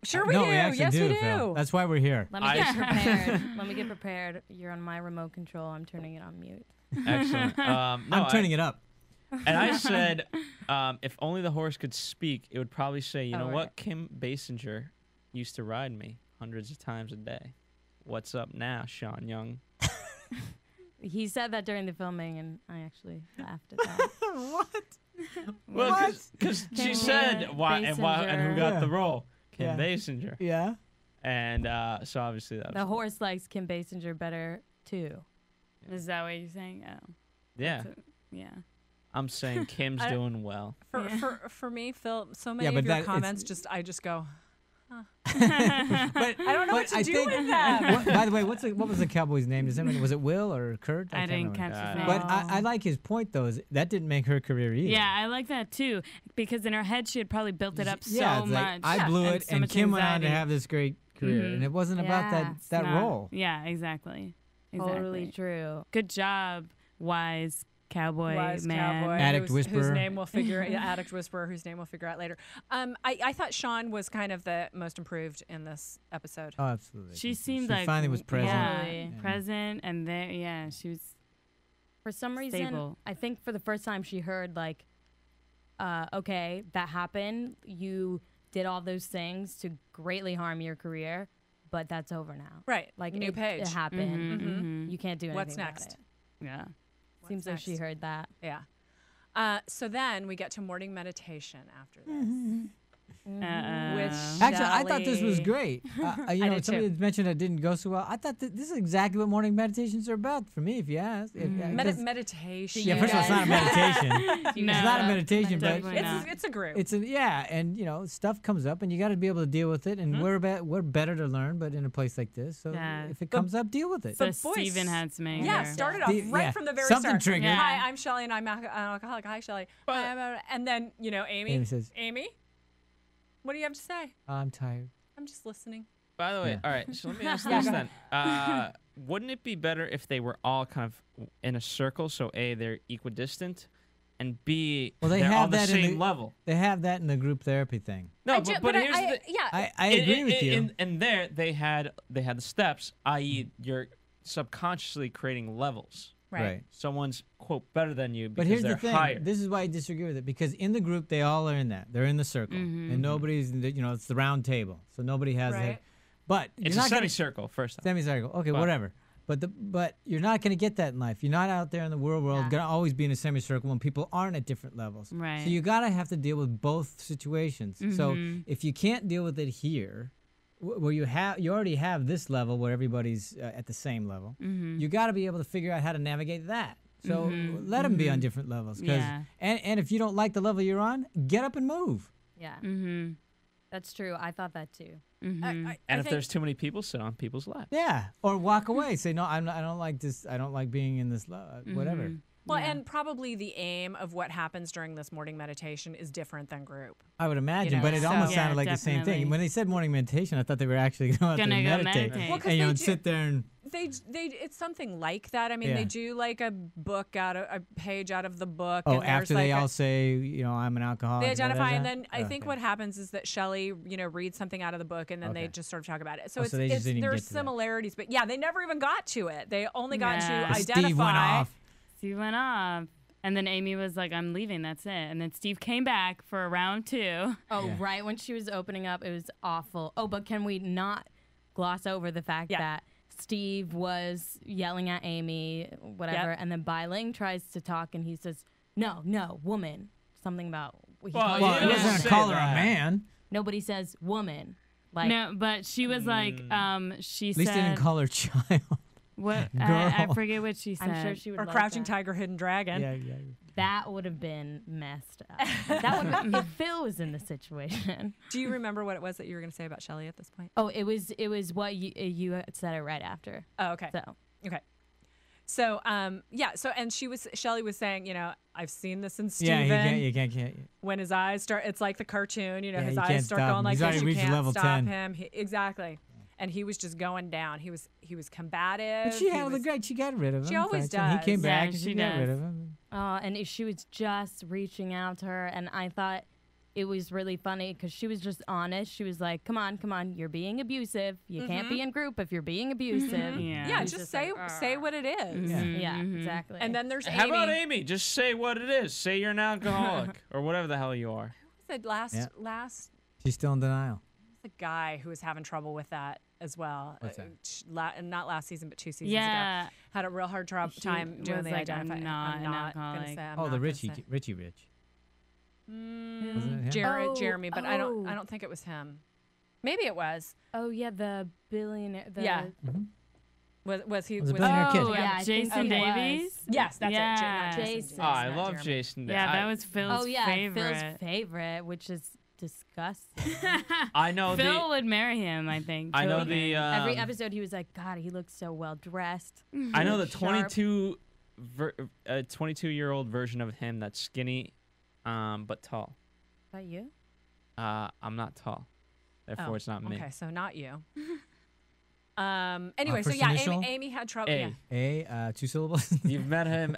Sure we no, do. we actually Yes, do, we do. Phil. That's why we're here. Let me get prepared. Let me get prepared. You're on my remote control. I'm turning it on mute. Excellent. No, I'm turning it up. And I said, if only the horse could speak, it would probably say, you know right. what? Kim Basinger used to ride me hundreds of times a day. What's up now, Sean Young? He said that during the filming, and I actually laughed at that. Well, because she Kim said why and who Basinger. got Yeah. the role? Kim Yeah. Basinger. Yeah. And so obviously that was The horse likes Kim Basinger better too. Is that what you're saying? Oh, yeah. yeah. I'm saying Kim's I- doing well. For me, Phil, so many Yeah, of but your that- it's- comments I just go, But I don't know what to do with that. By the way, what was the cowboy's name? Was it Will or Kurt? I can't didn't remember. catch his name. But I like his point though. Is that didn't make her career either. Yeah, I like that too because in her head she had probably built it up Yeah, so it's like, much. I blew and it, so and much Kim went on to anxiety. have this great career, and it wasn't about Yeah. that Not- role. Yeah, exactly. Totally true. Good job, wise cowboy Wise man. cowboy, Addict whose whisperer. name we'll figure addict whisperer, whose name we'll figure out later. I thought Sean was kind of the most improved in this episode. Oh, absolutely. She seemed like finally was present. Yeah, Totally. present, and there. Yeah, she was. For some reason, Stable. I think for the first time she heard like, okay, that happened. You did all those things to greatly harm your career, but that's over now. Right, Like new it, page. It happened. Mhm. You can't do anything. What's about next? it. Yeah. Seems like she next? heard that. Yeah. So then we get to morning meditation after this. With Actually, I thought this was Shelley. great. I did Somebody too. had mentioned it didn't go so well. I thought that this is exactly what morning meditations are about for me, if you ask. Meditation. Yeah, first of all, it's not a meditation. No, It's not a meditation, but definitely not. It's a group. and stuff comes up, and you got to be able to deal with it. And we're better to learn, but in a place like this, so Yeah. if it comes up, deal with it. So But boy, Steven had some anger. Yeah, started off The- right yeah, from the very something start. triggered. Yeah. Hi, I'm Shelly, and I'm an alcoholic. Hi, Shelly. And then, Amy. Amy says, Amy, what do you have to say? I'm tired. I'm just listening. By the way, Yeah. all right. So let me ask Yeah, this go then. Wouldn't it be better if they were all kind of in a circle? So A, they're equidistant, and B, Well, they they're have on the that in same the- level. They have that in the group therapy thing. No, ju- but here's I, the. yeah. I agree with you. And there they had the steps, i.e., you're subconsciously creating levels. Right. Someone's quote better than you But because here's they're the thing. higher. This is why I disagree with it, because in the group they all are in that. They're in the circle, and nobody's. It's the round table, so nobody has Right. that. But It's you're a not gonna- semicircle first time. semicircle. Okay, But- whatever. But you're not going to get that in life. You're not out there in the real world. Yeah. Going to always be in a semicircle when people aren't at different levels. Right. So you got to have to deal with both situations. So Mhm. if you can't deal with it here, where you already have this level where everybody's at the same level, you got to be able to figure out how to navigate that. So let them be on different levels. Yeah. And if you don't like the level you're on, get up and move. Yeah, Mm-hmm. that's true. I thought that too. Mm-hmm. I And if think- there's too many people, sit on people's laps. Yeah, or walk away. Say no, I don't like this. I don't like being in this. Whatever. Well, and probably the aim of what happens during this morning meditation is different than group. I would imagine, know, but it almost so- sounded Yeah, like the same thing. definitely. When they said morning meditation, I thought they were actually going to Gonna go meditate. meditate. Well, 'cause and they do- sit there and They it's something like that. I mean, Yeah. they do like a book a page out of the book. oh, and there's after they like all say, I'm an alcoholic. they is that identify, that? and then I Oh, think okay. what happens is that Shelley, reads something out of the book, and then they Okay. just sort of talk about it. So Oh, it's, so they just didn't even there's get to that. similarities, but yeah, they never even got to it. They only got Yeah. to But identify. Steve went off. Steve went off. And then Amy was like, I'm leaving, that's it. And then Steve came back for round 2. Oh, Yeah. right when she was opening up, it was awful. Oh, but can we not gloss over the fact Yeah. that Steve was yelling at Amy, whatever, Yep. and then Bai Ling tries to talk, and he says, "No, woman," something about he Well, calls he Well, her he doesn't wasn't say gonna call her a that. man. Nobody says woman. Like, No, but she was like, she At least said, they didn't call her child. what? Girl. I forget what she said. I'm sure she would Or like Crouching that. Tiger, Hidden Dragon. yeah. That would have been messed up. That would have, if Phil was in the situation. Do you remember what it was that you were going to say about Shelley at this point? Oh, it was what you said it right after. Oh, okay. So Okay. So, and Shelley was saying, you know, I've seen this in Yeah, Steven. you can't. When his eyes start, it's like the cartoon, you know, Yeah, his you eyes can't start stop going him. like He's this. already You reached can't level stop 10. him. Exactly. And he was just going down. He was combative. But she He handled it was- great. She got rid of him. She always French, and does. He came Yeah, back and she she got rid does. of him. and she was just reaching out to her, and I thought it was really funny because she was just honest. She was like, "Come on, you're being abusive. You can't be in group if you're being abusive." Yeah. Yeah, He's just just say like, say what it is. Yeah, exactly. And then there's How Amy. about Amy? Just say what it is. Say you're an alcoholic or whatever the hell you are. The Yeah. last She's still in denial. the guy who was having trouble with that as well. What's that? Not last season, but 2 seasons Yeah. ago. Had a real hard She time doing was the like, I'm identify. not an gonna alcoholic. say. I'm Oh, not the gonna Richie say. Rich. Mm, Wasn't it him? Jeremy, but I oh. don't think it was him. Maybe it was. oh yeah, the billionaire. Yeah. Was he? Was a was billionaire he- kid. Oh, Yeah, I think Jason it was. Davies. Yes, that's Yeah. it. Not Jason. Jason. Oh, I not love Jeremy. Jason. Yeah, that was Phil's Oh yeah, favorite. Phil's favorite, which is disgusting. I know Phil would marry him, I think. I know totally. the. Every episode, he was like, "God, he looks so well dressed." I know the Sharp. 22-year-old version of him that's skinny, but tall. Is that you? I'm not tall, therefore Oh, it's not me. Okay, so not you. Anyway, so First yeah, initial? Amy had trouble. A. Yeah. A, 2 syllables. You've met him.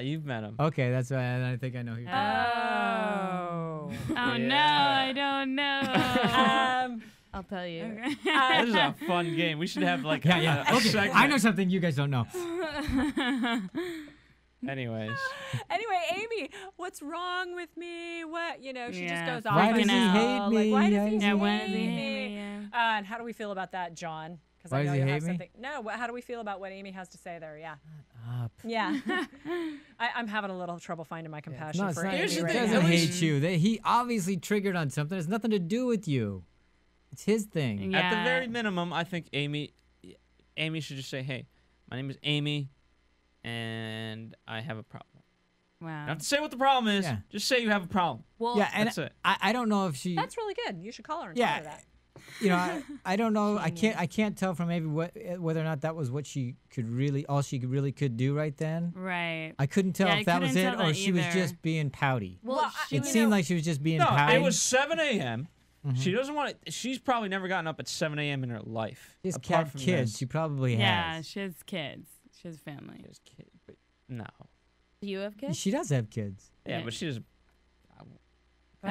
You've met him. Okay, that's why I think I know who you're Oh. Oh no, Yeah. I don't know. I'll tell you. This is a fun game. We should have like a Okay, segment. I know something you guys don't know. Anyways, Anyway, Amy, what's wrong with me? What she just Yeah, goes off. Why does and he out. hate Like, me? why does Yeah, he yeah, why does hate he me? hate me? Yeah. And how do we feel about that, John? Because Why I know does he you have hate me? something. No, how do we feel about what Amy has to say there? Yeah, Up. yeah. I'm having a little trouble finding my compassion No, it's for not. Amy. Here's the He right thing, doesn't now. at hate least- you. He obviously triggered on something. It has nothing to do with you. It's his thing. Yeah. at the very minimum, I think Amy should just say, "Hey, my name is Amy, and I have a problem." You don't Wow. have to say what the problem is. Yeah. Just say you have a problem. Well, Yeah, and That's it. I don't know if she. That's really good. You should call her and tell her Yeah, that. I don't know. I can't tell from maybe whether or not that was what she could really, all she really could do right then. Right. I couldn't tell Yeah, if I that was couldn't it tell or that she was either. just being pouty. Well, she It was- seemed like she was just being No, pouty. it was 7 a.m. She doesn't want to. She's probably never gotten up at 7 a.m. in her life. She's apart cat from kids. this. She probably Yeah, has. she has kids. She has family. She has kids, but no. do you have kids? She does have kids. Yeah, Yeah. but she just. Oh.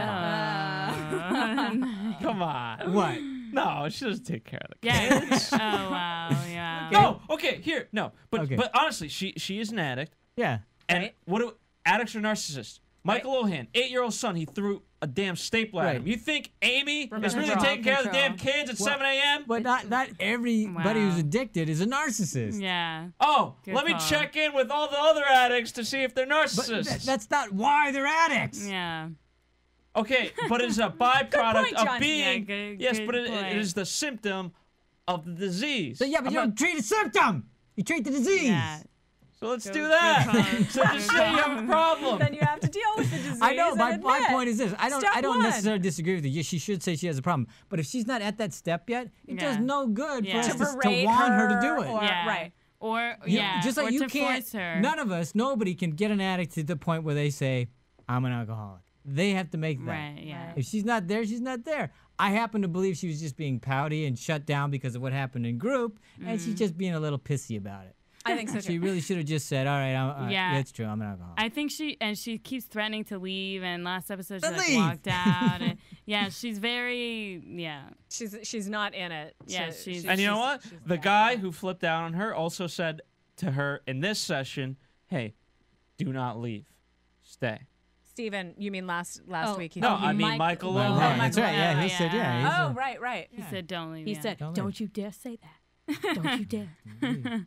Come on. What? No, she doesn't take care of the Yeah. kids. Oh wow. Yeah. No. Okay. Here. No. But Okay. but honestly, she is an addict. Yeah. And Right. what do addicts are narcissists? Michael Ohan, 8-year-old son, he threw a damn stapler at Right. him. You think Amy is Remember really control, taking care of the damn control. kids at Well, 7 a.m.? But not everybody who's Wow. addicted is a narcissist. Yeah. Oh, Good let me call. check in with all the other addicts to see if they're But narcissists. that's not why they're addicts. Yeah. Okay, but it's a byproduct point, of John. being. Yeah, good- yes, good but it point. is the symptom of the disease. So yeah, but I'm you not- don't treat a symptom. You treat the disease. Yeah. So let's Good- do good that. call. So just say you have a problem. Then you have to deal with the disease. I know. and My admit. point is this: I Step don't one. necessarily disagree with you. She should say she has a problem, but if she's not at that step yet, it does Yeah. no good Yeah. for us To to berate want her to do it. or- Yeah. right. Or You- yeah. just like or you to can't. force her. None of us, nobody can get an addict to the point where they say, "I'm an alcoholic." They have to make that. Right. Yeah. If she's not there, she's not there. I happen to believe she was just being pouty and shut down because of what happened in group, and she's just being a little pissy about it. I think so She too. really should have just said, "All right, Yeah. it's true. I'm an alcoholic." I think she keeps threatening to leave, and last episode she Then like leave. walked out. And, yeah, she's very She's not in it. Yeah, she's- And you know what? she's The not. guy who flipped out on her also said to her in this session, "Hey, do not leave. Stay." Steven, you mean last Oh, week? He No, said- I mean Mike- Michael Right, Ohan. right, that's right. Yeah, he Yeah. said, yeah. he's Oh, a- right, right. he said don't leave. He yeah. said, Don't "Don't leave. you dare say that. Don't you dare."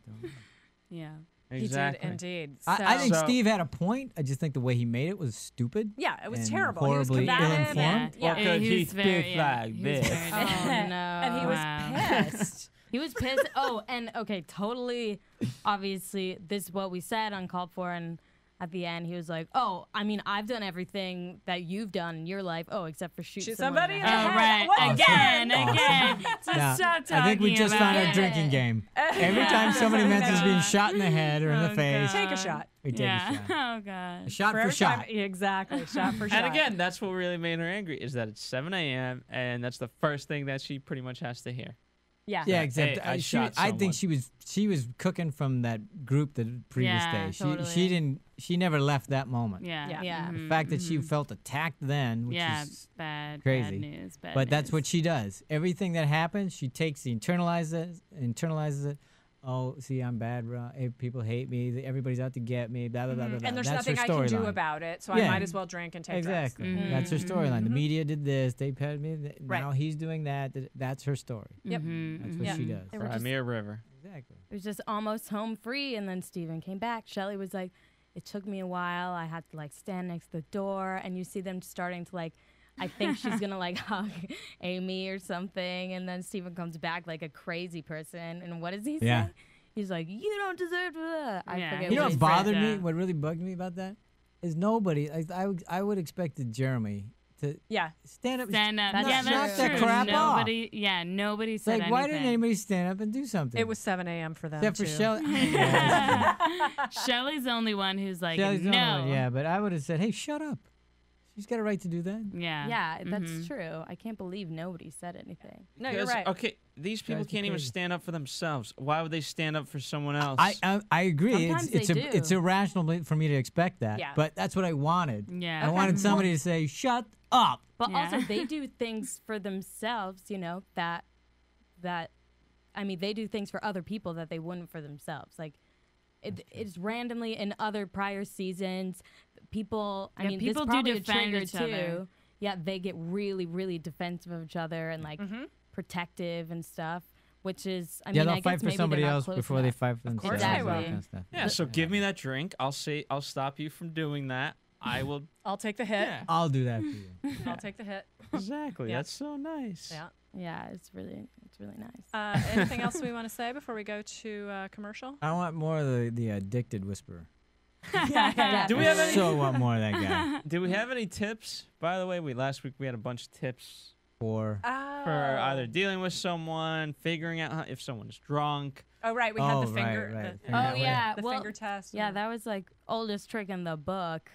Yeah. Exactly. He did indeed. I think So- Steve had a point. I just think the way he made it was stupid. Yeah, it was and terrible. He was horribly combative. ill-informed. Yeah. Because He he was very- speaks yeah, like he was this. very- Oh no! And he was Wow. pissed. He was pissed. Oh, and okay, totally. Obviously, this is what we said uncalled for, and at the end, he was like, "Oh, I mean, I've done everything that you've done in your life. Oh, except for shoot someone somebody in in the the Oh, head." head. right. Once Again. Awesome. Just Now, stop talking I think we just about found our it. drinking game. Every time somebody mentions being shot in the head or in the Oh, face, God. Take a shot. we take Yeah. a shot. Oh, God. A shot for every shot. time- yeah, exactly. Shot for shot. And again, that's what really made her angry is that it's 7 a.m. and that's the first thing that she pretty much has to hear. yeah. Yeah, except Hey, I shot I think someone. she was cooking from that group the previous Yeah, day. She totally. she never left that moment. Yeah. Yeah. Yeah. The fact that she felt attacked then, which Yeah, is bad crazy. news. Bad but that's news. what she does. Everything that happens, she takes internalizes it. Oh, see, I'm bad. Hey, people hate me. Everybody's out to get me. Blah blah blah blah. blah. And there's That's nothing her I can do storyline. about it, so I Yeah. might as well drink and take Exactly. drugs. That's her storyline. The Mhm. media did this. They paid me. Right. Now he's doing that. That's her story. Yep. That's what Yeah. she does. They were Cry just- me a river. Exactly. It was just almost home free, and then Steven came back. Shelly was like, it took me a while. I had to like stand next to the door, and you see them starting to like, I think she's gonna like hug Amy or something, and then Steven comes back like a crazy person, and what does he Yeah. say? He's like, you don't deserve that. I Yeah. forget You know what what he bothered said. me? What really bugged me about that is nobody. I would expect Jeremy to Yeah. stand up. Stand up. That's Yeah, true. that's Knock true. that crap off. Nobody. Yeah, nobody It's said like, why didn't anything. anybody stand up and do something? It was 7 a.m. for them, except for too. Shelly. Yeah, Shelly's the only one who's like, Shelly's the no. only one, yeah, but I would have said, hey, shut up. She's got a right to do that. Yeah. Yeah, that's Mhm. true. I can't believe nobody said anything. No, you're Because, right. Okay, these people Drives me can't even crazy. stand up for themselves. Why would they stand up for someone else? I agree. Sometimes It's they it's do. irrational for me to expect that. Yeah. But that's what I wanted. Yeah. I wanted somebody to say, shut up. But Yeah. also, they do things for themselves, you know, that I mean, they do things for other people that they wouldn't for themselves. Like, it's randomly in other prior seasons. People, I Yeah, mean, people this do probably a defend trigger each other. too. Yeah, they get really, really defensive of each other and like protective and stuff. Which is, I Yeah, mean, they'll I fight guess for maybe somebody they're not else close before they enough. fight for course themselves. they and will. that kind of stuff. yeah, so give me that drink. I'll stop you from doing that. I will. I'll take the hit. Yeah. I'll do that for you. I'll take the hit. Exactly. Yeah. That's so nice. Yeah. Yeah, it's really nice. Anything else we want to say before we go to commercial? I want more of the addicted whisperer. Yeah. Do we have any? So want more of that guy. Do we have any tips? By the way, last week we had a bunch of tips Or for either dealing with someone, figuring out if someone's drunk. Oh, right. We had Oh, the finger. right. The, Figure out Oh yeah, the well, finger test. yeah, and- that was like oldest trick in the book.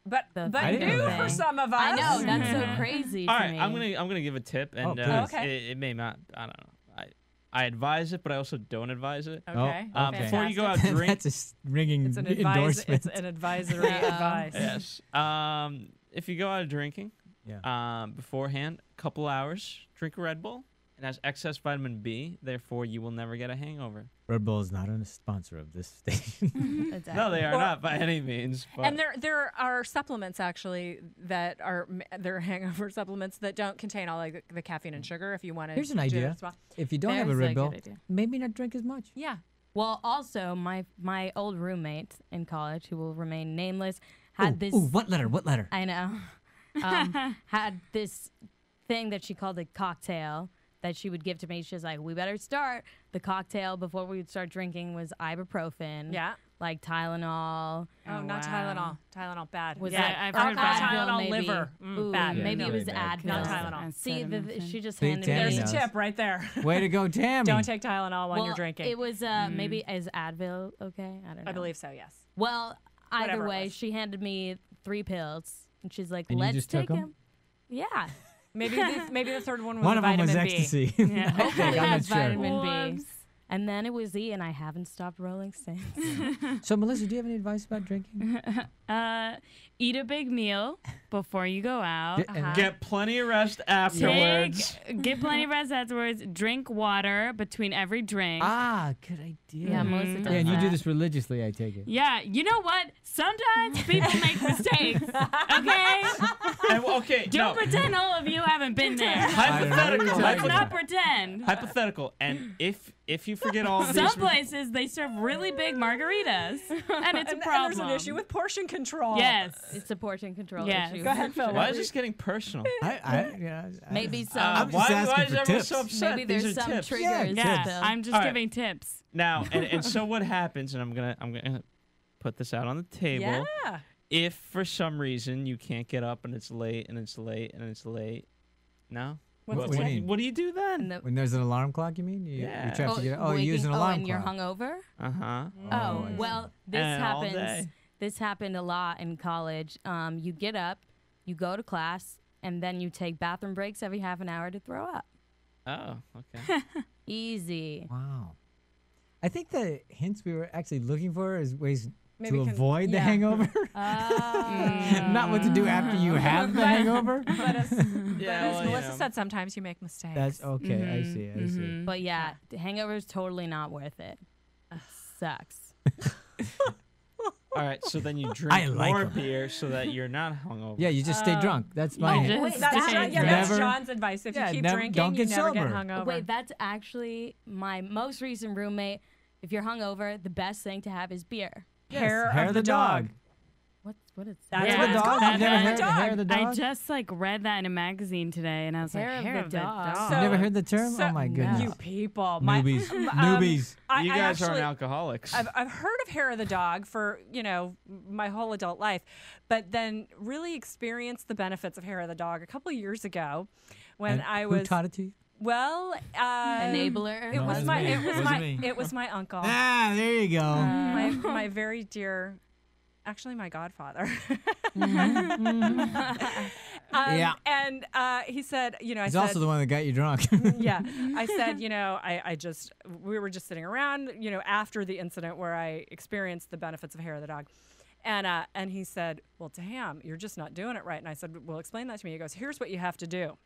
But I didn't know new that. for some of us. I know that's so crazy All to right, me. I'm gonna give a tip, and please. Okay. it may not. I don't know. I advise it, but I also don't advise it. Okay. Oh, okay. Before you go out Fantastic. drink, that's a ringing It's an endorsement. It's an advisory advice. yes. If you go out drinking, Yeah. beforehand, couple hours, drink a Red Bull. It has excess vitamin B, therefore you will never get a hangover. Red Bull is not a sponsor of this station. Exactly. No, they are Well- not by any means. But And there are supplements actually that are they're hangover supplements that don't contain all like the caffeine and sugar. If you want to, Here's an idea. If you don't have a There's a Red Bull, good idea. maybe not drink as much. Yeah. Well, also my old roommate in college, who will remain nameless, had this. Ooh, what letter? What letter? I know. Had this thing that she called a cocktail that she would give to me. She was like, "We better start." The cocktail before we would start drinking was ibuprofen. Yeah. Like Tylenol. Oh, not wow. Tylenol. Tylenol bad. Was Yeah, that I've Ad- heard about Advil, Tylenol maybe. liver. Ooh, Bad. Yeah, maybe it was really bad. Advil. Not Tylenol. See, she just Big handed Tammy There's me. a knows. tip right there. Way to go, Tammy. Don't take Tylenol when Well, you're drinking. It was maybe is Advil okay? I don't know. I believe so. Yes. Well, either Whatever it way, was. she handed me 3 pills, and she's like, And you "Let's just took take 'em? them." Yeah. Maybe the third one was One the of them was vitamin B. ecstasy. Yeah. I think, I'm not Has sure. vitamin B. Whoops. And then it was E, and I haven't stopped rolling since. So, Melissa, do you have any advice about drinking? Eat a big meal before you go out. get plenty of rest afterwards. Get plenty of rest afterwards. Drink water between every drink. Ah, good idea. Yeah, Melissa does Yeah, and you do that. this religiously, I take it. Yeah, you know what? Sometimes people make mistakes. Okay? And, okay, Don't no. pretend all of you haven't been there. Hypothetical. I don't know what you're Let's talking not about. pretend. Hypothetical. And if if you forget all of Some these, places they serve really big margaritas, and it's a problem. And there's an issue with portion control. Yes. It's a portion control Yes. issue. Go ahead, Phil. why is this getting personal? Maybe some. I'm just why asking is for everyone tips. so upset? Maybe These there's are some tips. triggers. Yeah, Phil. I'm just All right. giving tips. Now, and so what happens? And I'm gonna put this out on the table. Yeah. If for some reason you can't get up and it's late and it's late and it's late, no. What's What do you mean? What do you do then? And the- When there's an alarm clock, you mean? You try to get you use an alarm and you're clock. hungover? Uh-huh. Oh, well, this And all happens. day. This happened a lot in college. You get up, you go to class, and then you take bathroom breaks every half an hour to throw up. Oh, okay. Easy. Wow. I think the hints we were actually looking for is ways Maybe to can- avoid the yeah. hangover. Not what to do after you have the hangover. But as well, you Melissa know. said, sometimes you make mistakes. That's okay. I see. I see. But yeah, the hangover is totally not worth it. Sucks. All right, so then you drink I like more 'em. beer so that you're not hungover. Yeah, you just stay drunk. That's my. you hint. just- Wait, that's, Stay John, yeah, that's never- John's advice. If Yeah, you keep never- drinking, don't you get never get sober. hungover. Wait, that's actually my most recent roommate. If you're hungover, the best thing to have is beer. hair, Hair of the dog. What is That's Hair what of the it's dog. called. You've never Hair of heard the the hair dog. of the dog? I just read that in a magazine today, and I was Hair like, of hair the of the dog. dog. You never heard the term? So- Oh my goodness. You people. Newbies. Newbies. You I guys aren't actually- alcoholics. I've heard of hair of the dog for, my whole adult life, but then really experienced the benefits of hair of the dog a couple of years ago when And I who was taught it to you? well, Enabler. it No, was it my wasn't me. it was Wasn't my me. it was my uncle. Ah, there you go. my very dear, actually my godfather. Yeah. And he said, I He's said, also the one that got you drunk. yeah, I said, we were just sitting around, after the incident where I experienced the benefits of hair of the dog. And he said, well, damn, you're just not doing it right. And I said, well, explain that to me. He goes, here's what you have to do.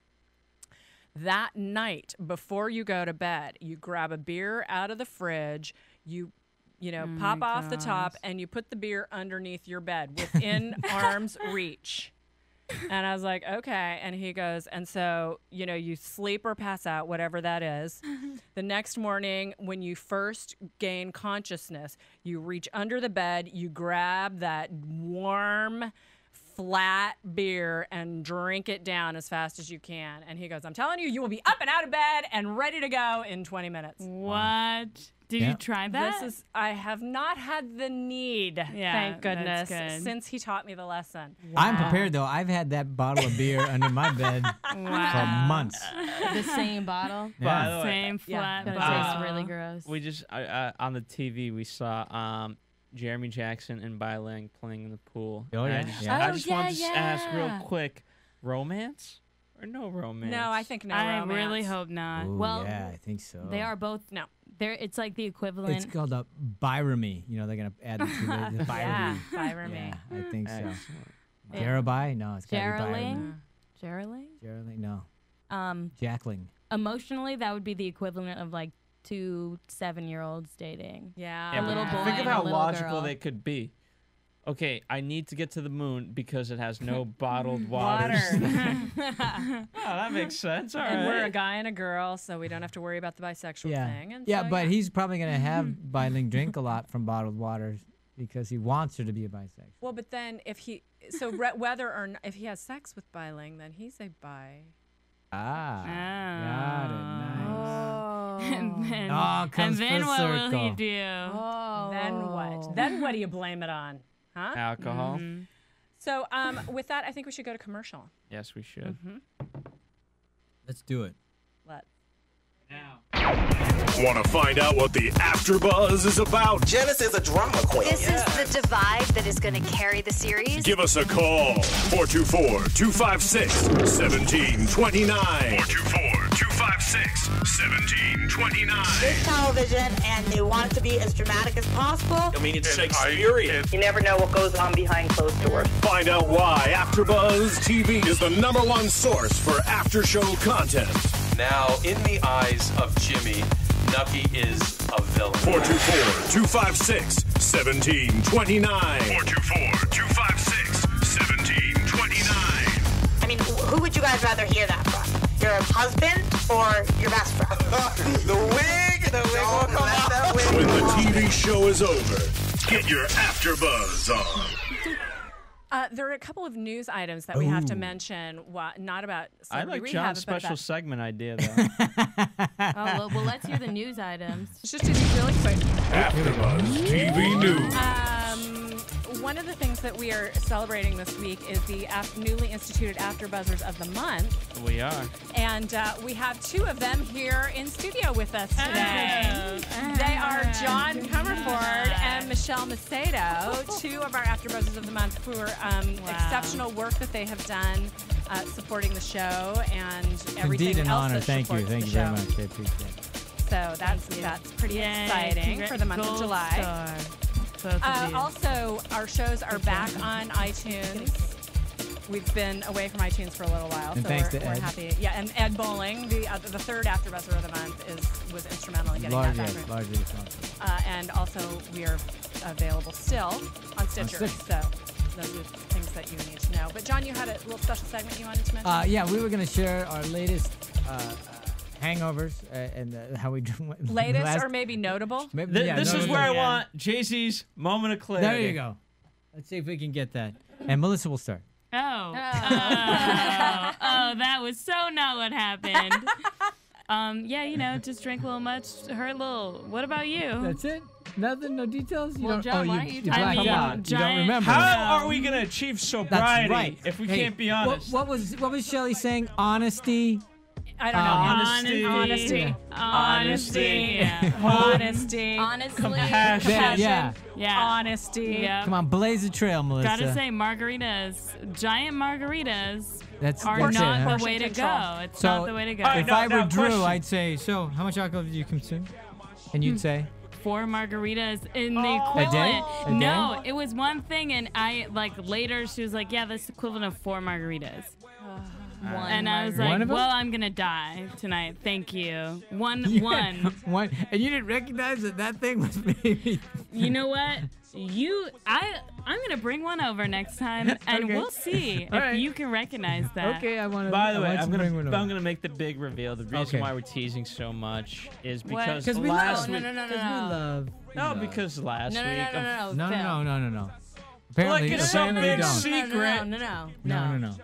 That night before you go to bed, you grab a beer out of the fridge, you pop off the top, and you put the beer underneath your bed within arm's reach. And I was like, okay. And he goes, and so, you sleep or pass out, whatever that is. The next morning, when you first gain consciousness, you reach under the bed, you grab that warm, flat beer and drink it down as fast as you can. And he goes, I'm telling you, you will be up and out of bed and ready to go in 20 minutes. What? Did you try that? I have not had the need, thank goodness, that's good. since he taught me the lesson. I'm prepared though. I've had that bottle of beer under my bed for months. The same bottle. By the way, Same flat Gonna bottle. taste really gross. we just on the TV we saw Jeremy Jackson and Bai Ling playing in the pool. Oh, And yeah, I just, yeah. I just wanted to yeah, ask real yeah. quick, romance or no romance? No, I think no I romance. really hope not. Ooh, Well, yeah, I think so. They are both. No. It's like the equivalent. It's called a biremy. They're gonna add the two. The Yeah, biremy. Biremy. Yeah, I think so. Excellent. Garabai? No, it's gotta be Geraldine. Geraldine. Geraldine? No. Um, Jackling. emotionally, that would be the equivalent of like 2 7-year-olds dating. Yeah. Yeah, A little but boy think of and a how little logical girl. they could be. Okay, I need to get to the moon because it has no bottled Water. water. Oh, that makes sense. All right. And we're a guy and a girl, so we don't have to worry about the bisexual Yeah. thing. And Yeah, so, but he's probably gonna have Bai Ling drink a lot from bottled water because he wants her to be a bisexual. Well, but then if he, whether or not, if he has sex with Bai Ling, then he's a bi. Ah. Ah. Got it. Nice. Oh. and then, Oh, comes and then full what will he circle. do? Oh. Then what? Then what do you blame it on? Huh? Alcohol. So with that, I think we should go to commercial. Yes, we should. Let's do it. Let's. Want to find out what the AfterBuzz is about? Janice is a drama queen. This is the divide that is going to carry the series. Give us a call. 424-256-1729. 424-256-1729. It's television, and they want it to be as dramatic as possible. I mean, it's Shakespearean. You never know what goes on behind closed doors. Find out why AfterBuzz TV is the #1 source for after-show content. Now, in the eyes of Jimmy, Nucky is a villain. 424-256-1729. 424-256-1729. I mean, who would you guys rather hear that from? Your husband or your best friend? The wig that wig. Don't let that wig. When the TV show is over, get your AfterBuzz on. There are a couple of news items that we have to mention. Not about I Celebrity like Rehab, John's but special about, segment idea, though. Well, let's hear the news items. just to do really quick. AfterBuzz TV News. One of the things that we are celebrating this week is the newly instituted AfterBuzzers of the Month. We are. And we have two of them here in studio with us today. They are John Comerford and Michelle Macedo, two of our AfterBuzzers of the Month for exceptional work that they have done supporting the show and everything Indeed, an else honor. that Thank you. supports Thank the you very show. much. I appreciate it. So that's pretty exciting for the month of July. Also, our shows are back on iTunes. We've been away from iTunes for a little while, And so thanks we're to Ed. happy. Yeah, and Ed Bowling, the third AfterBuzzer of the month, was instrumental in getting that back. Largely responsible. And also, we are available still on Stitcher. So those are the things that you need to know. But John, you had a little special segment you wanted to mention. Yeah, we were going to share our latest hangovers and how we Latest or maybe notable? This is where I want Jay-Z's moment of clarity. There you go. Let's see if we can get that. And Melissa will start. That was so not what happened. Just drank a little much, hurt a little. What about you? That's it? Nothing? No details? Well, John, why don't you tell blacked me? out. You don't remember. How are we going to achieve sobriety That's right. if we Hey, can't be honest? What was Shelley saying? Honesty. I don't know. Honesty. Compassion. Yeah. Honesty. Yep. Come on, blaze the trail, Melissa. Gotta say, margaritas, giant margaritas, That's are it, not huh? the way to go. It's So, not the way to go. If I were now, Drew, question. I'd say, so how much alcohol did you consume? And you'd say? 4 margaritas in the A equivalent. day? A No, day? it was one thing, and later she was like, yeah, that's the equivalent of 4 margaritas. And I was One like, of 'em? well, I'm gonna die tonight. Thank you. One. One. And you didn't recognize that thing was maybe. You know what? I'm gonna bring one over next time, and Okay. we'll see All if right. you can recognize that. Okay, I want to. By the way, I'm bring one over. gonna make the big reveal. The reason Okay. why we're teasing so much is What? because Because we last love. week. Because we love. No, because last week. No. No. Phil. Apparently, Like it's some apparently we big don't. secret. No.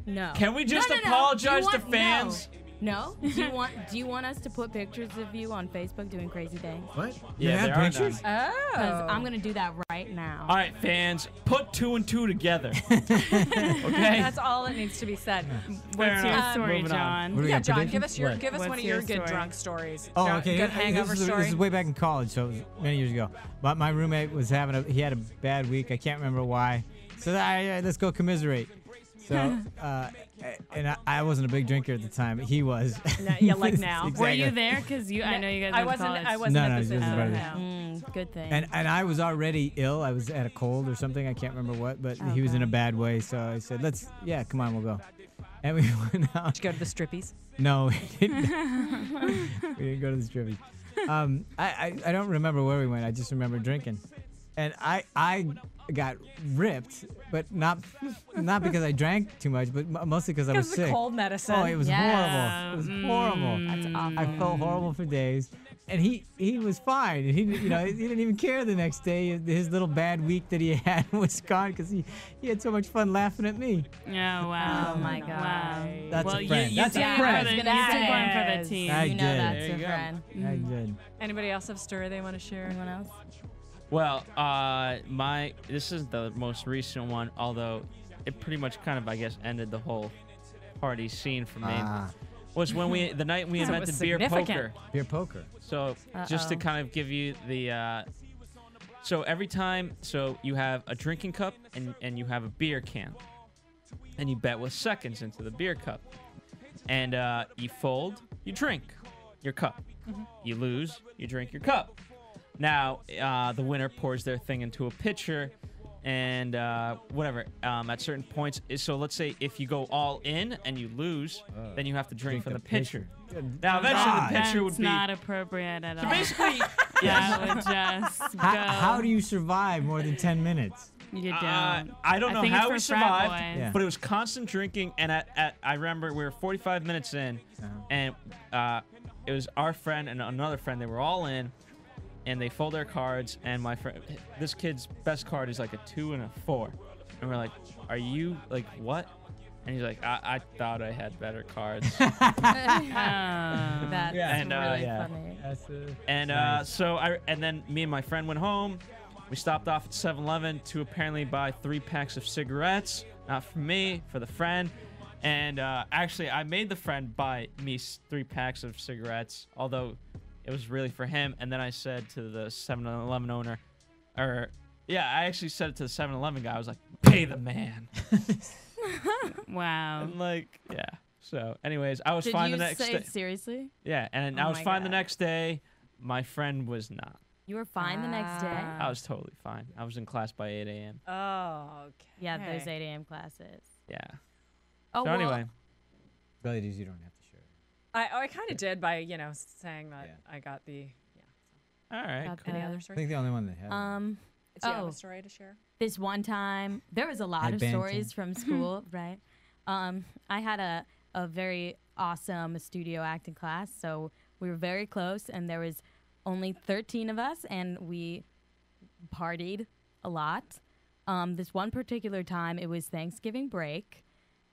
No. Can we just No. apologize Do to you want- fans? No. Do you want us to put pictures of you on Facebook doing crazy things? What? Yeah, You have there are pictures? Because Oh. I'm gonna do that right now. All right, fans, put 2 and 2 together. Okay. That's all that needs to be said. What's your enough. story, Moving on. John? What do we Yeah, got, John, predictions? give What? us one What's of your your good story? drunk stories. Oh, Drunk- okay. Good hangover this story. is way back in college, so it was many years ago. But my roommate was he had a bad week. I can't remember why. So let's go commiserate. So, and I wasn't a big drinker at the time. But he was. No, yeah, like now. Were Exactly. you there? Because I know you guys. I went to wasn't. college. I wasn't No, at no, this he wasn't incident. right. No. Good thing. And I was already ill. I was at a cold or something. I can't remember what, but he was in a bad way. So I said, come on, we'll go. And we went out. Did you go to the strippies? No, we didn't. We didn't go to the strippies. I don't remember where we went. I just remember drinking. And I got ripped, but not because I drank too much, but mostly because I was Because sick. the cold medicine. Oh, it was horrible. It was horrible. That's awful. I felt horrible for days. And he was fine. He didn't even care the next day. His little bad week that he had was gone because he had so much fun laughing at me. Oh wow! Oh, my God. Wow. That's well, a friend. You That's a took friend. one for the- you took one for the team. I you know did. that's There your you go. friend. I did. Anybody else have a story they want to share? Anyone else? Well, this is the most recent one, although it pretty much kind of, I guess, ended the whole party scene for me. Was when the night we So it invented was beer significant. poker. Beer poker. So just to kind of give you the, so every time, so you have a drinking cup and you have a beer can, and you bet with seconds into the beer cup, and you fold, you drink your cup, you lose, you drink your cup. Now the winner pours their thing into a pitcher, and whatever. At certain points, so let's say if you go all in and you lose, then you have to drink from the pitcher. Now eventually the pitcher would That's be. not appropriate at all. Basically, That would just go. How do you survive more than 10 minutes? You don't. I don't know think how we it's for frat survived, boys. Yeah. but it was constant drinking. And I remember we were 45 minutes in, and it was our friend and another friend. They were all in, and they fold their cards. And my friend, this kid's best card is like a 2 and a 4, and we're like, "Are you like what?" And he's like, I thought I had better cards. That's And, really yeah. funny. And Nice. and then me and my friend went home. We stopped off at 7-Eleven to apparently buy 3 packs of cigarettes. Not for me, for the friend. And actually, I made the friend buy me 3 packs of cigarettes, although it was really for him. And then I said to the 7-Eleven owner, I actually said it to the 7-Eleven guy. I was like, pay the man. Wow. And like, yeah. So, anyways, I was fine the next Did you day. say it seriously? Yeah, and Oh I was my fine the God. next day. My friend was not. You were fine the next day? I was totally fine. I was in class by 8 a.m. Oh, okay. Yeah, those 8 a.m. classes. Yeah. Oh, So well, anyway, Ladies, you don't have to share. I kind of did by saying that I got the all right. got Any the- other I stories? think the only one that had. Do you have oh. a story to share? This one time, there was a lot Had of band stories camp. from school, right? I had a very awesome studio acting class, so we were very close, and there was only 13 of us, and we partied a lot. This one particular time, it was Thanksgiving break,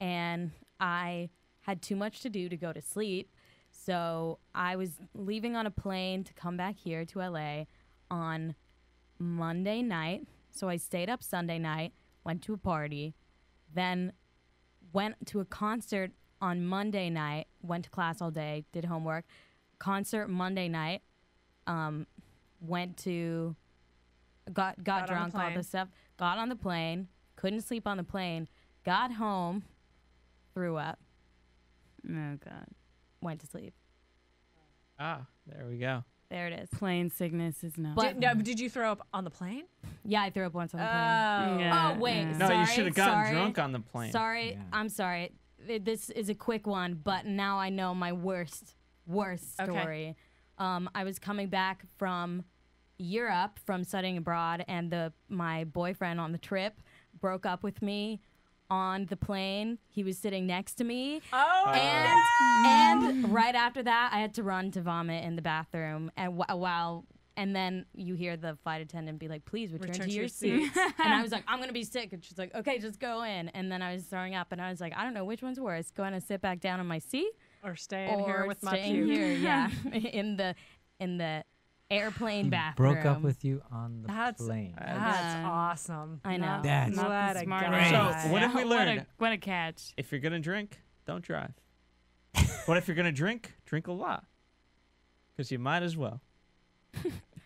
and I had too much to do to go to sleep, so I was leaving on a plane to come back here to LA on Monday night. So I stayed up Sunday night, went to a party, then went to a concert on Monday night, went to class all day, did homework. Concert Monday night, went to, got on the drunk, all plane. this stuff, got on the plane, couldn't sleep on the plane, got home, threw up, Oh God. went to sleep. Ah, there we go. There it is. Plane sickness is not. But- Did you throw up on the plane? Yeah, I threw up once on the plane. Yeah. Oh, wait. No, sorry, you should have gotten sorry. drunk on the plane. Sorry, Yeah. I'm sorry. This is a quick one, but now I know my worst Okay. story. I was coming back from Europe from studying abroad, and my boyfriend on the trip broke up with me on the plane. He was sitting next to me. Oh, And right after that, I had to run to vomit in the bathroom. And then you hear the flight attendant be like, please return to your seats. And I was like, I'm going to be sick. And she's like, okay, just go in. And then I was throwing up. And I was like, I don't know which one's worse. Go ahead and sit back down on my seat. or staying here Or with my staying puke. here, yeah. in the airplane bathroom. Broke up with you on the That's plane. that's awesome. I know. That's What Not a the smartest. guy. So, what if we learned? What a catch. If you're gonna drink, don't drive. What if you're gonna drink? Drink a lot. Because you might as well.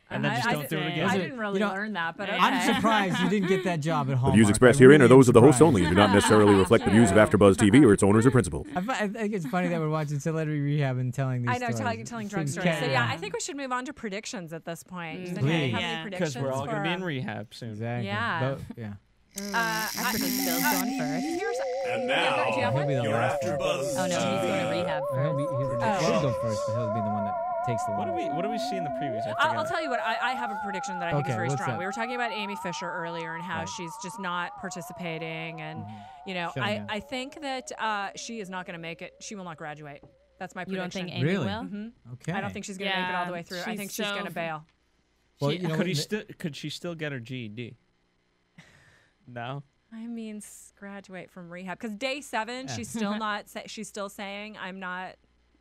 And then just don't do it again. I didn't really You know, learn that, but okay. I'm surprised you didn't get that job at home. The views expressed herein are those of the hosts only and do not necessarily reflect the views of AfterBuzz TV or its owners or principals. I think it's funny that we're watching Celebrity Rehab and telling these I know, stories. telling drunk Seems stories. So yeah, kinda- I think we should move on to predictions at this point. Does Please. anybody have Yeah. any Because predictions? we're all gonna be in for, rehab soon. Exactly. Yeah. Yeah. I predict Bill's going first. Here's And yeah, do you have He'll one? be the your last. AfterBuzz. Oh, no, he's going to rehab Or he'll first. he'll go first, but he'll be the one that takes the What one. do we see in the previews? I I'll forgot. tell you what, I have a prediction that I think is Okay, very what's strong. up? We were talking about Amy Fisher earlier and how Right. she's just not participating. And, you know, Shutting out. I think that she is not going to make it. She will not graduate. That's my You don't prediction. think Amy Really? will? Okay. I don't think she's going to make it all the way through. I she's think she's going to so- bail. Well, She- you know, Could she still get her GED? No. I mean, graduate from rehab. Because day 7, she's still not, she's still saying, I'm not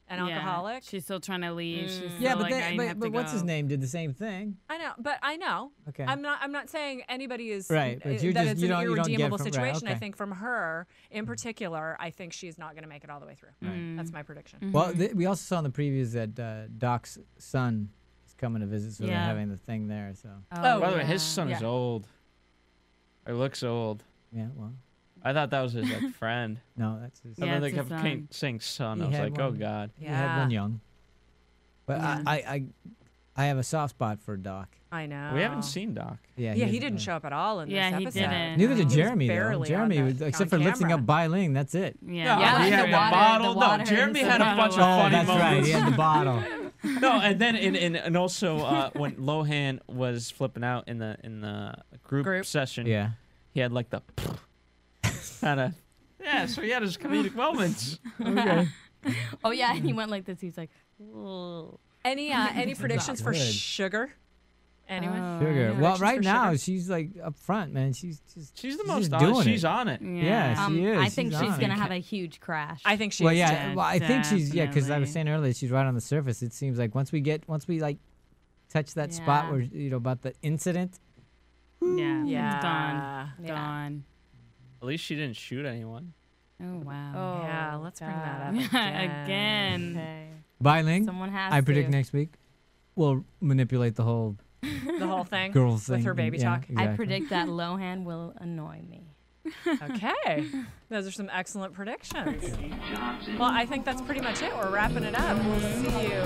an Yeah. alcoholic. She's still trying to leave. She's yeah, still but like, I they, have but to what's his go. name did the same thing. I know, but I know. Okay. I'm not saying anybody is Right, but you're that just- it's you an don't- you don't get irredeemable from- right, situation. I okay. think from her in particular, I think she's not going to make it all the way through. That's my prediction. Well, we also saw in the previews that Doc's son is coming to visit, so they're Yeah. having the thing there. So Oh, By the way, yeah. his son is Yeah. old. Or looks old. yeah, well, I thought that was his like friend. no, that's his. And Yeah, then they it's his kept son. saying son. He I was had like, oh one. god. He had one young. But Yeah. I have a soft spot for Doc. I know. We haven't seen Doc. Yeah, Yeah, he has- didn't show up at all in Yeah, this he episode. didn't. Neither did He was Jeremy though. barely on Jeremy, that- was, except on for lifting camera. up Biling, that's it. Yeah. Yeah, he the had the, water- bottle. the No, water Jeremy and had a stuff. bunch of Oh, funny that's right. moments. He had the bottle. No, and then and also when Lohan was flipping out in the group session, Yeah. he had like the kind of so he had his comedic moments. Okay. Oh yeah, and he went like this. He was like, "Whoa." Any predictions for good. Sugar? Anyone? Sugar. Well, Predictions right for now Sugar? she's like up front, man. She's the most doing honest. it. She's on it. Yeah, she is. I think she's on gonna it. have a huge crash. I think she Well, is yeah. too. Well, I think she's because I was Definitely. saying earlier she's right on the surface. It seems like once we like touch that spot where about the incident. Yeah. Yeah. Gone. Yeah. Gone. At least she didn't shoot anyone. Oh wow. Oh, yeah, let's bring that up Again. Okay. Biling. Someone has I predict to. next week we'll manipulate the whole The whole thing girl with thing. her baby yeah, talk. Exactly. I predict that Lohan will annoy me. Okay. Those are some excellent predictions. Well, I think that's pretty much it. We're wrapping it up. We'll see you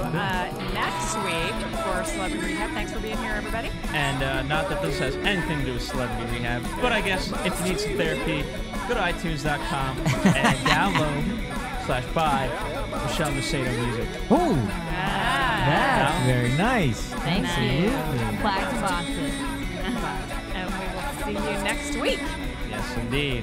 next week for Celebrity Rehab. Thanks for being here, everybody. And not that this has anything to do with Celebrity Rehab, but I guess if you need some therapy, go to iTunes.com and download/buy Michelle Macedo music. Oh, Ah. that's very nice. Thank you. Plaques bosses. And we will see you next week. Yes, indeed.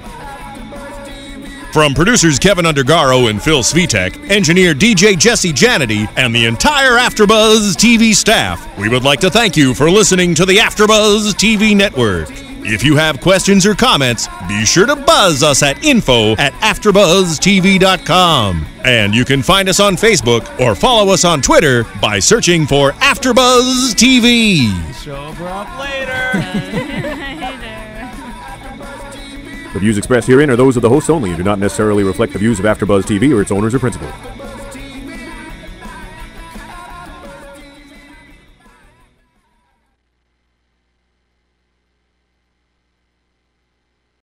From producers Kevin Undergaro and Phil Svitek, engineer DJ Jesse Janity, and the entire AfterBuzz TV staff, we would like to thank you for listening to the AfterBuzz TV network. If you have questions or comments, be sure to buzz us at info@AfterBuzzTV.com. And you can find us on Facebook or follow us on Twitter by searching for AfterBuzz TV. Sober up later. The views expressed herein are those of the hosts only and do not necessarily reflect the views of AfterBuzz TV or its owners or principals.